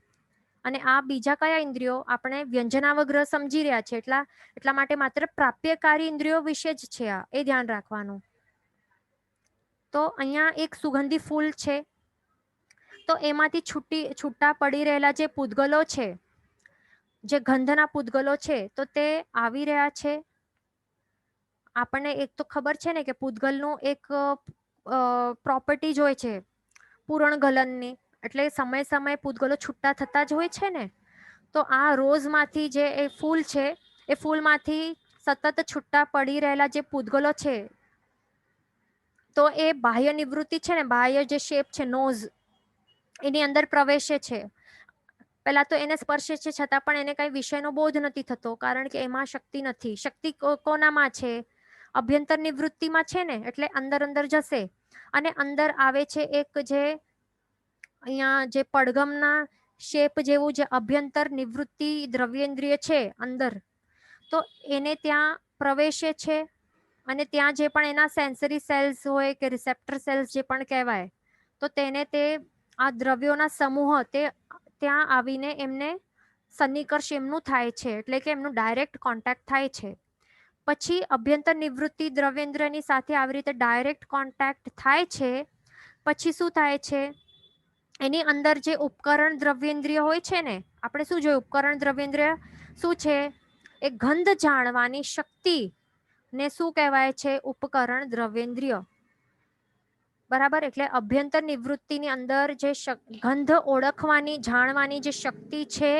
અને આ બીજા કયા ઇન્દ્રિયો આપણે વ્યંજનાવગ્રહ સમજી રહ્યા છે, એટલા માટે માત્ર પ્રાપ્યકારી ઇન્દ્રિયો વિશે જ છે. એ ધ્યાન રાખવાનું. તો અહીંયા એક સુગંધી ફૂલ છે, તો એમાંથી છૂટા પડી રહેલા જે પૂતગલો છે, જે ગંધના પૂતગલો છે, તો તે આવી રહ્યા છે. આપણને એક તો ખબર છે ને કે પૂતગલનું એક પ્રોપર્ટી જ હોય છે પૂરણ ગલનની, એટલે સમય સમયે પૂતગલો છૂટા થતા જ હોય છે ને. તો આ રોઝમાંથી જે એ ફૂલ છે, એ ફૂલમાંથી સતત છૂટા પડી રહેલા જે પૂતગલો છે, તો એ બાહ્ય નિવૃત્તિ છે ને, બાહ્ય જે શેપ છે નોઝ, એની અંદર પ્રવેશે છે. પહેલા તો એને સ્પર્શે છે છતાં પણ એને કઈ વિષયનો બોધ નથી થતો, કારણ કે એમાં શક્તિ નથી. શક્તિ કોનામાં છે? અભ્યંતર નિવૃત્તિમાં છે ને, એટલે અંદર જશે. અને અંદર આવે છે એક જે અહીંયા જે પડગમના શેપ જેવું જે અભ્યંતર નિવૃત્તિ દ્રવ્યેન્દ્રિય છે અંદર, તો એને ત્યાં પ્રવેશે છે. અને ત્યાં જે પણ એના સેન્સરી સેલ્સ હોય કે રિસેપ્ટર સેલ્સ જે પણ કહેવાય, તો તેને તે આ દ્રવ્યોના સમૂહ તે ત્યાં આવીને એમને સન્નિકર્ષ એમનું થાય છે, એટલે કે એમનું ડાયરેક્ટ કોન્ટેક્ટ થાય છે. પછી અભ્યંતર નિવૃત્તિ દ્રવ્યેન્દ્રની સાથે આવી રીતે ડાયરેક્ટ કોન્ટેક્ટ થાય છે. પછી શું થાય છે, એની અંદર જે ઉપકરણ દ્રવ્યેન્દ્રિય હોય છે ને, આપણે શું જોયું, ઉપકરણ દ્રવ્યેન્દ્રિય શું છે? એ ગંધ જાણવાની શક્તિ ને શું કહેવાય છે? ઉપકરણ દ્રવ્યેન્દ્રિય. બરાબર. એટલે અભ્યંતર નિવૃત્તિની અંદર જે ગંધ ઓળખવાની જાણવાની જે શક્તિ છે,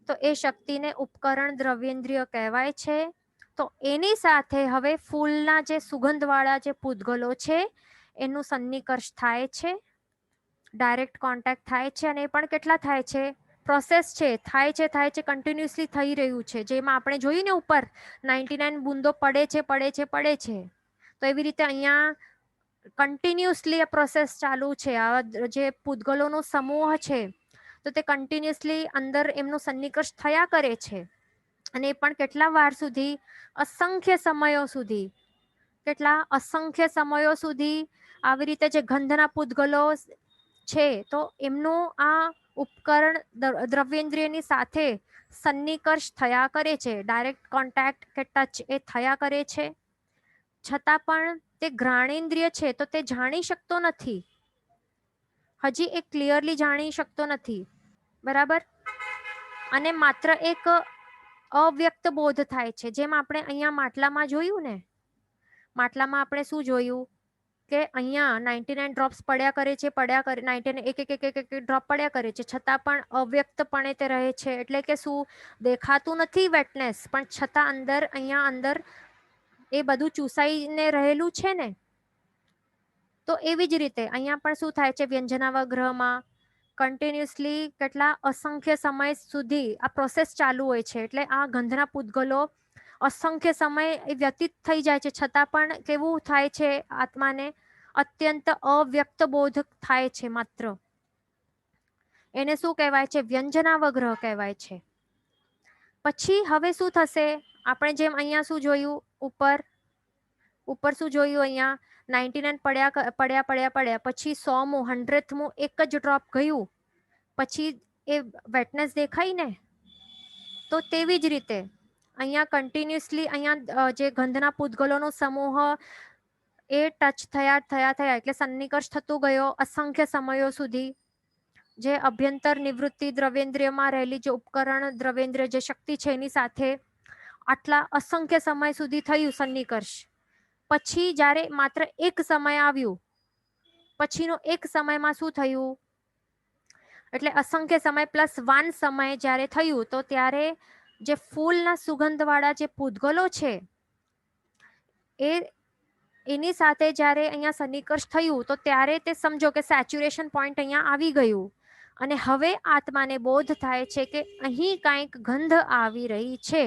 તો એ શક્તિને ઉપકરણ દ્રવ્યેન્દ્રિય કહેવાય છે. તો એની સાથે હવે ફૂલના જે સુગંધવાળા જે પૂતગલો છે એનું સન્નિકર્ષ થાય છે, ડાયરેક્ટ કોન્ટેક્ટ થાય છે. અને એ પણ કેટલા થાય છે? પ્રોસેસ છે, થાય છે કન્ટિન્યુઅસલી થઈ રહ્યું છે. જેમાં આપણે જોયું ને ઉપર 99 બૂંદો પડે છે. તો એવી રીતે અહીંયા કન્ટિન્યુઅસલી આ પ્રોસેસ ચાલુ છે. આ જે પૂતગલોનો સમૂહ છે, તો તે કન્ટિન્યુઅસલી અંદર એમનું સન્નિકર્ષ થયા કરે છે. અને એ પણ કેટલા વાર સુધી? અસંખ્ય સમયો સુધી. અસંખ્ય સમયો સુધી આવી રીતે જે ગંધના પૂતગલો છે, તો એમનું આ ઉપકરણ દ્રવ્યેન્દ્રિયની સાથે સન્નિકર્ષ થયા કરે છે, ડાયરેક્ટ કોન્ટેક્ટ કે ટચ એ થયા કરે છે. છતાં પણ તે ઘ્રાણેન્દ્રિય છે, તો તે જાણી શકતો નથી. હજી એ ક્લિયરલી જાણી શકતો નથી. બરાબર. અને માત્ર એક અવ્યક્ત બોધ થાય છે. જેમ આપણે અહીંયા માટલામાં જોયું ને, માટલામાં આપણે શું જોયું કે અહીંયા 99 ડ્રોપ્સ પડ્યા કરે છે, 99 એક ડ્રોપ પડ્યા કરે છે, છતાં પણ અવ્યક્તપણે તે રહે છે. એટલે કે શું? દેખાતું નથી વેટનેસ, પણ છતાં અહીંયા અંદર એ બધું ચૂસાઈને રહેલું છે ને. તો એવી જ રીતે અહીંયા પણ શું થાય છે? વ્યંજનાવગ્રહમાં કન્ટિન્યુઅસલી કેટલા અસંખ્ય સમય સુધી આ પ્રોસેસ ચાલુ હોય છે. એટલે આ ગંધના પૂતગલો અસંખ્ય સમય વ્યતીત થઈ જાય છે, છતાં પણ કેવું થાય છે, આત્માને અત્યંત અવ્યક્ત બોધ થાય છે માત્ર. એને શું કહેવાય છે? વ્યંજનાવગ્રહ કહેવાય છે. પછી હવે શું થશે? આપણે જેમ અહીંયા શું જોયું, ઉપર શું જોયું? અહીંયા 99 પડ્યા પછી 100મું 100thમું એક જ ડ્રોપ ગયું, પછી એ વેટનેસ દેખાય ને. તો તેવી જ રીતે અહીંયા કન્ટિન્યુઅસલી અહીંયા જે ગંધના પૂતગલોનો સમૂહ એ ટચ થયા એટલે સન્નિકર્ષ થતું ગયો અસંખ્ય સમયો સુધી. જે અભ્યંતર નિવૃત્તિ દ્રવ્યેન્દ્રિયમાં રહેલી જે ઉપકરણ દ્રવ્યેન્દ્રિય જે શક્તિ છે એની સાથે આટલા અસંખ્ય સમય સુધી થયું સન્નિકર્ષ. પછી જ્યારે માત્ર એક સમય આવ્યું, પછીનો એક સમયમાં શું થયું? એટલે અસંખ્ય સમય +1 સમય જ્યારે થયું, તો ત્યારે જે ફૂલના સુગંધવાળા જે પૂતગલો છે એની સાથે જ્યારે અહીંયા સન્નિકર્ષ થયું, તો ત્યારે તે સમજો કે સેચ્યુરેશન પોઈન્ટ અહીંયા આવી ગયું. અને હવે આત્માને બોધ થાય છે કે અહીં કાંઈક ગંધ આવી રહી છે.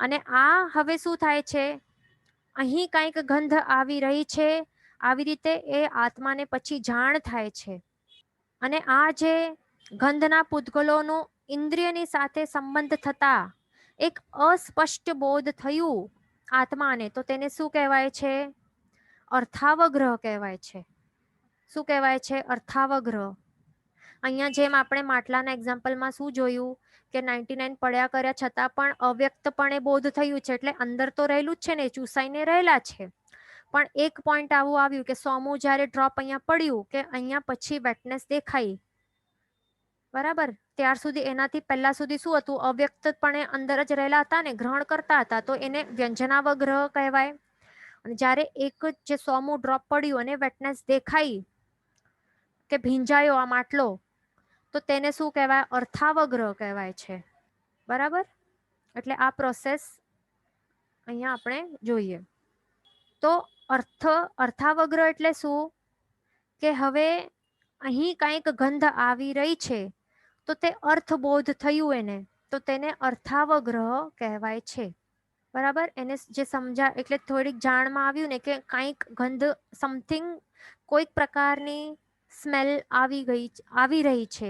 અને આ હવે શું થાય છે? અહીં કાંઈક ગંધ આવી રહી છે, આવી રીતે એ આત્માને પછી જાણ થાય છે. અને આ જે ગંધના પૂતગલોનો ઇન્દ્રિયની સાથે સંબંધ થતા એક અસ્પષ્ટ બોધ થયું આત્માને, તો તેને શું કહેવાય છે? અર્થાવગ્રહ કહેવાય છે. શું કહેવાય છે? અર્થાવગ્રહ. અહીંયા જેમ આપણે માટલાના એક્ઝામ્પલમાં શું જોયું કે 99 પડ્યા કર્યા છતાં પણ અવ્યક્તપણે બોધ થયું છે, એટલે અંદર તો રહેલું જ છે ને, ચૂસાઈને રહેલા છે. પણ એક પોઈન્ટ આવું આવ્યું કે 100મું જ્યારે ડ્રોપ અહીંયા પડ્યું કે અહીંયા પછી વેટનેસ દેખાઈ, બરાબર. ત્યાર સુધી એનાથી પહેલા સુધી શું હતું? અવ્યક્તપણે અંદર જ રહેલા હતા ને, ગ્રહણ કરતા હતા, તો એને વ્યંજનાવગ્રહ કહેવાય. અને જ્યારે એક જે 100મું ડ્રોપ પડ્યું અને વેટનેસ દેખાઈ કે ભીંજાયો આ માટલો, તો તેને શું કહેવાય? અર્થાવગ્રહ કહેવાય છે. બરાબર. એટલે આ પ્રોસેસ અહીંયા આપણે જોઈએ. તો અર્થાવગ્રહ એટલે શું? કે હવે અહીં કાંઈક ગંધ આવી રહી છે, તો તે અર્થબોધ થયું એને, તો તેને અર્થાવગ્રહ કહેવાય છે. બરાબર. એને જે સમજા એટલે થોડીક જાણમાં આવ્યું ને કે કાંઈક ગંધ, સમથિંગ, કોઈક પ્રકારની સ્મેલ આવી રહી છે,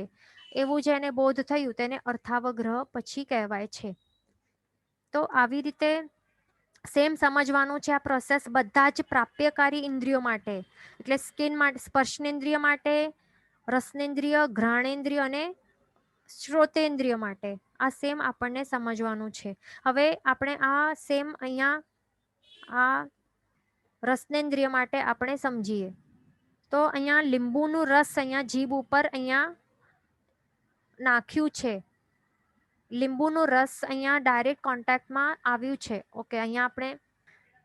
એવું જેને બોધ થયું તેને અર્થાવગ્રહ પછી કહેવાય છે. તો આવી રીતે સેમ સમજવાનું છે આ પ્રોસેસ બધા જ પ્રાપ્યકારી ઇન્દ્રિયો માટે. એટલે સ્કિન માટે, સ્પર્શનેન્દ્રિય માટે, રસનેન્દ્રિય, ઘ્રાણેન્દ્રિય અને શ્રોતેન્દ્રિય માટે આ સેમ આપણને સમજવાનું છે. હવે આપણે આ સેમ અહીંયા આ રસનેન્દ્રિય માટે આપણે સમજીએ. તો અહીંયા લીંબુનું રસ અહીંયા જીભ ઉપર અહીંયા નાખ્યું છે. લીંબુનું રસ અહીંયા ડાયરેક્ટ કોન્ટેક્ટમાં આવ્યું છે. ઓકે, અહીંયા આપણે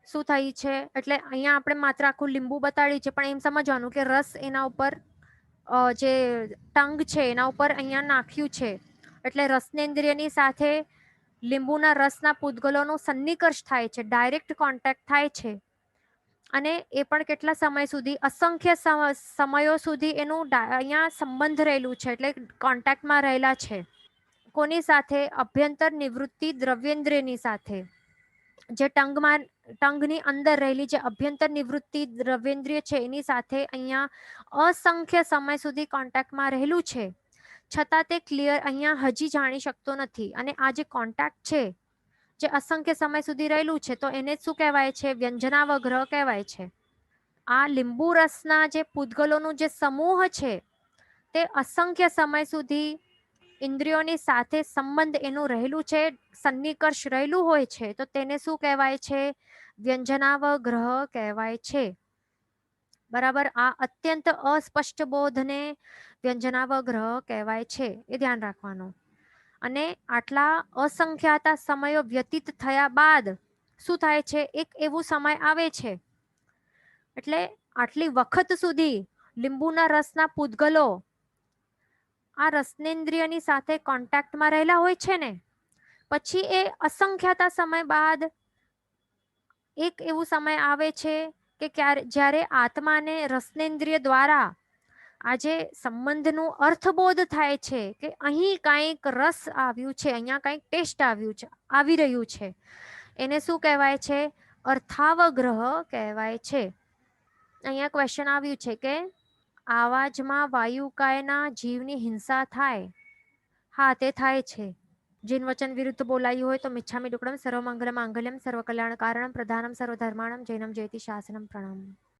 શું થઈ છે? એટલે અહીંયા આપણે માત્ર આખું લીંબુ બતાડ્યું છે, પણ એમ સમજવાનું કે રસ એના ઉપર જે ટંગ છે એના ઉપર અહીંયા નાખ્યું છે. એટલે રસનેન્દ્રિયની સાથે લીંબુના રસના પૂતગલોનો સન્નિકર્ષ થાય છે, ડાયરેક્ટ કોન્ટેક્ટ થાય છે. અને એ પણ કેટલા સમય સુધી? અસંખ્ય સમયો સુધી એનું અહીંયા સંબંધ રહેલું છે, એટલે કોન્ટેક્ટમાં રહેલા છે. કોની સાથે? અભ્યંતર નિવૃત્તિ દ્રવ્યેન્દ્રિયની સાથે. જે ટંગની અંદર રહેલી જે અભ્યંતર નિવૃત્તિ દ્રવ્યેન્દ્રિય છે એની સાથે અહીંયા અસંખ્ય સમય સુધી કોન્ટેક્ટમાં રહેલું છે, છતાં તે ક્લિયર અહીંયા હજી જાણી શકતો નથી. અને આ જે કોન્ટેક્ટ છે જે અસંખ્ય સમય સુધી રહેલું છે, તો એને શું કહેવાય છે? વ્યંજનાવગ્રહ કહેવાય છે. આ લીંબુ રસના જે પૂતગલોનું જે સમૂહ છે તે અસંખ્ય સમય સુધી ઇન્દ્રિયોની સાથે સંબંધ એનું રહેલું છે, સન્નિકર્ષ રહેલું હોય છે, તો તેને શું કહેવાય છે? વ્યંજનાવગ્રહ કહેવાય છે. બરાબર. આ અત્યંત અસ્પષ્ટ બોધને વ્યંજનાવગ્રહ કહેવાય છે, એ ધ્યાન રાખવાનું. અને આટલા અસંખ્યાતા સમયો વ્યતીત થયા બાદ શું થાય છે? એક એવું સમય આવે છે, એટલે આટલી વખત સુધી લીંબુના રસના પૂતગલો આ રસનેન્દ્રિયની સાથે કોન્ટેક્ટમાં રહેલા હોય છે ને, પછી એ અસંખ્યાતા સમય બાદ એક એવું સમય આવે છે કે જ્યારે આત્માને રસનેન્દ્રિય દ્વારા આજે સંબંધનું અર્થબોધ થાય છે કે અહીં કાંઈક રસ આવ્યું છે, અહીંયા કાંઈક ટેસ્ટ આવી રહ્યું છે, એને શું કહેવાય છે? અર્થાવગ્રહ કહેવાય છે. અહીંયા ક્વેશ્ચન આવ્યું છે કે આવાજમાં વાયુકાયના જીવની હિંસા થાય? હા, તે થાય છે. જીન વચન વિરુદ્ધ બોલાયું હોય તો મિચ્છામી દુક્કડમ સર્વમંગલ માંગલ્યમ સર્વકલ્યાણ કારણમ પ્રધાનમ સર્વધર્માણમ જૈનમ જયતિ શાસનમ પ્રણામ.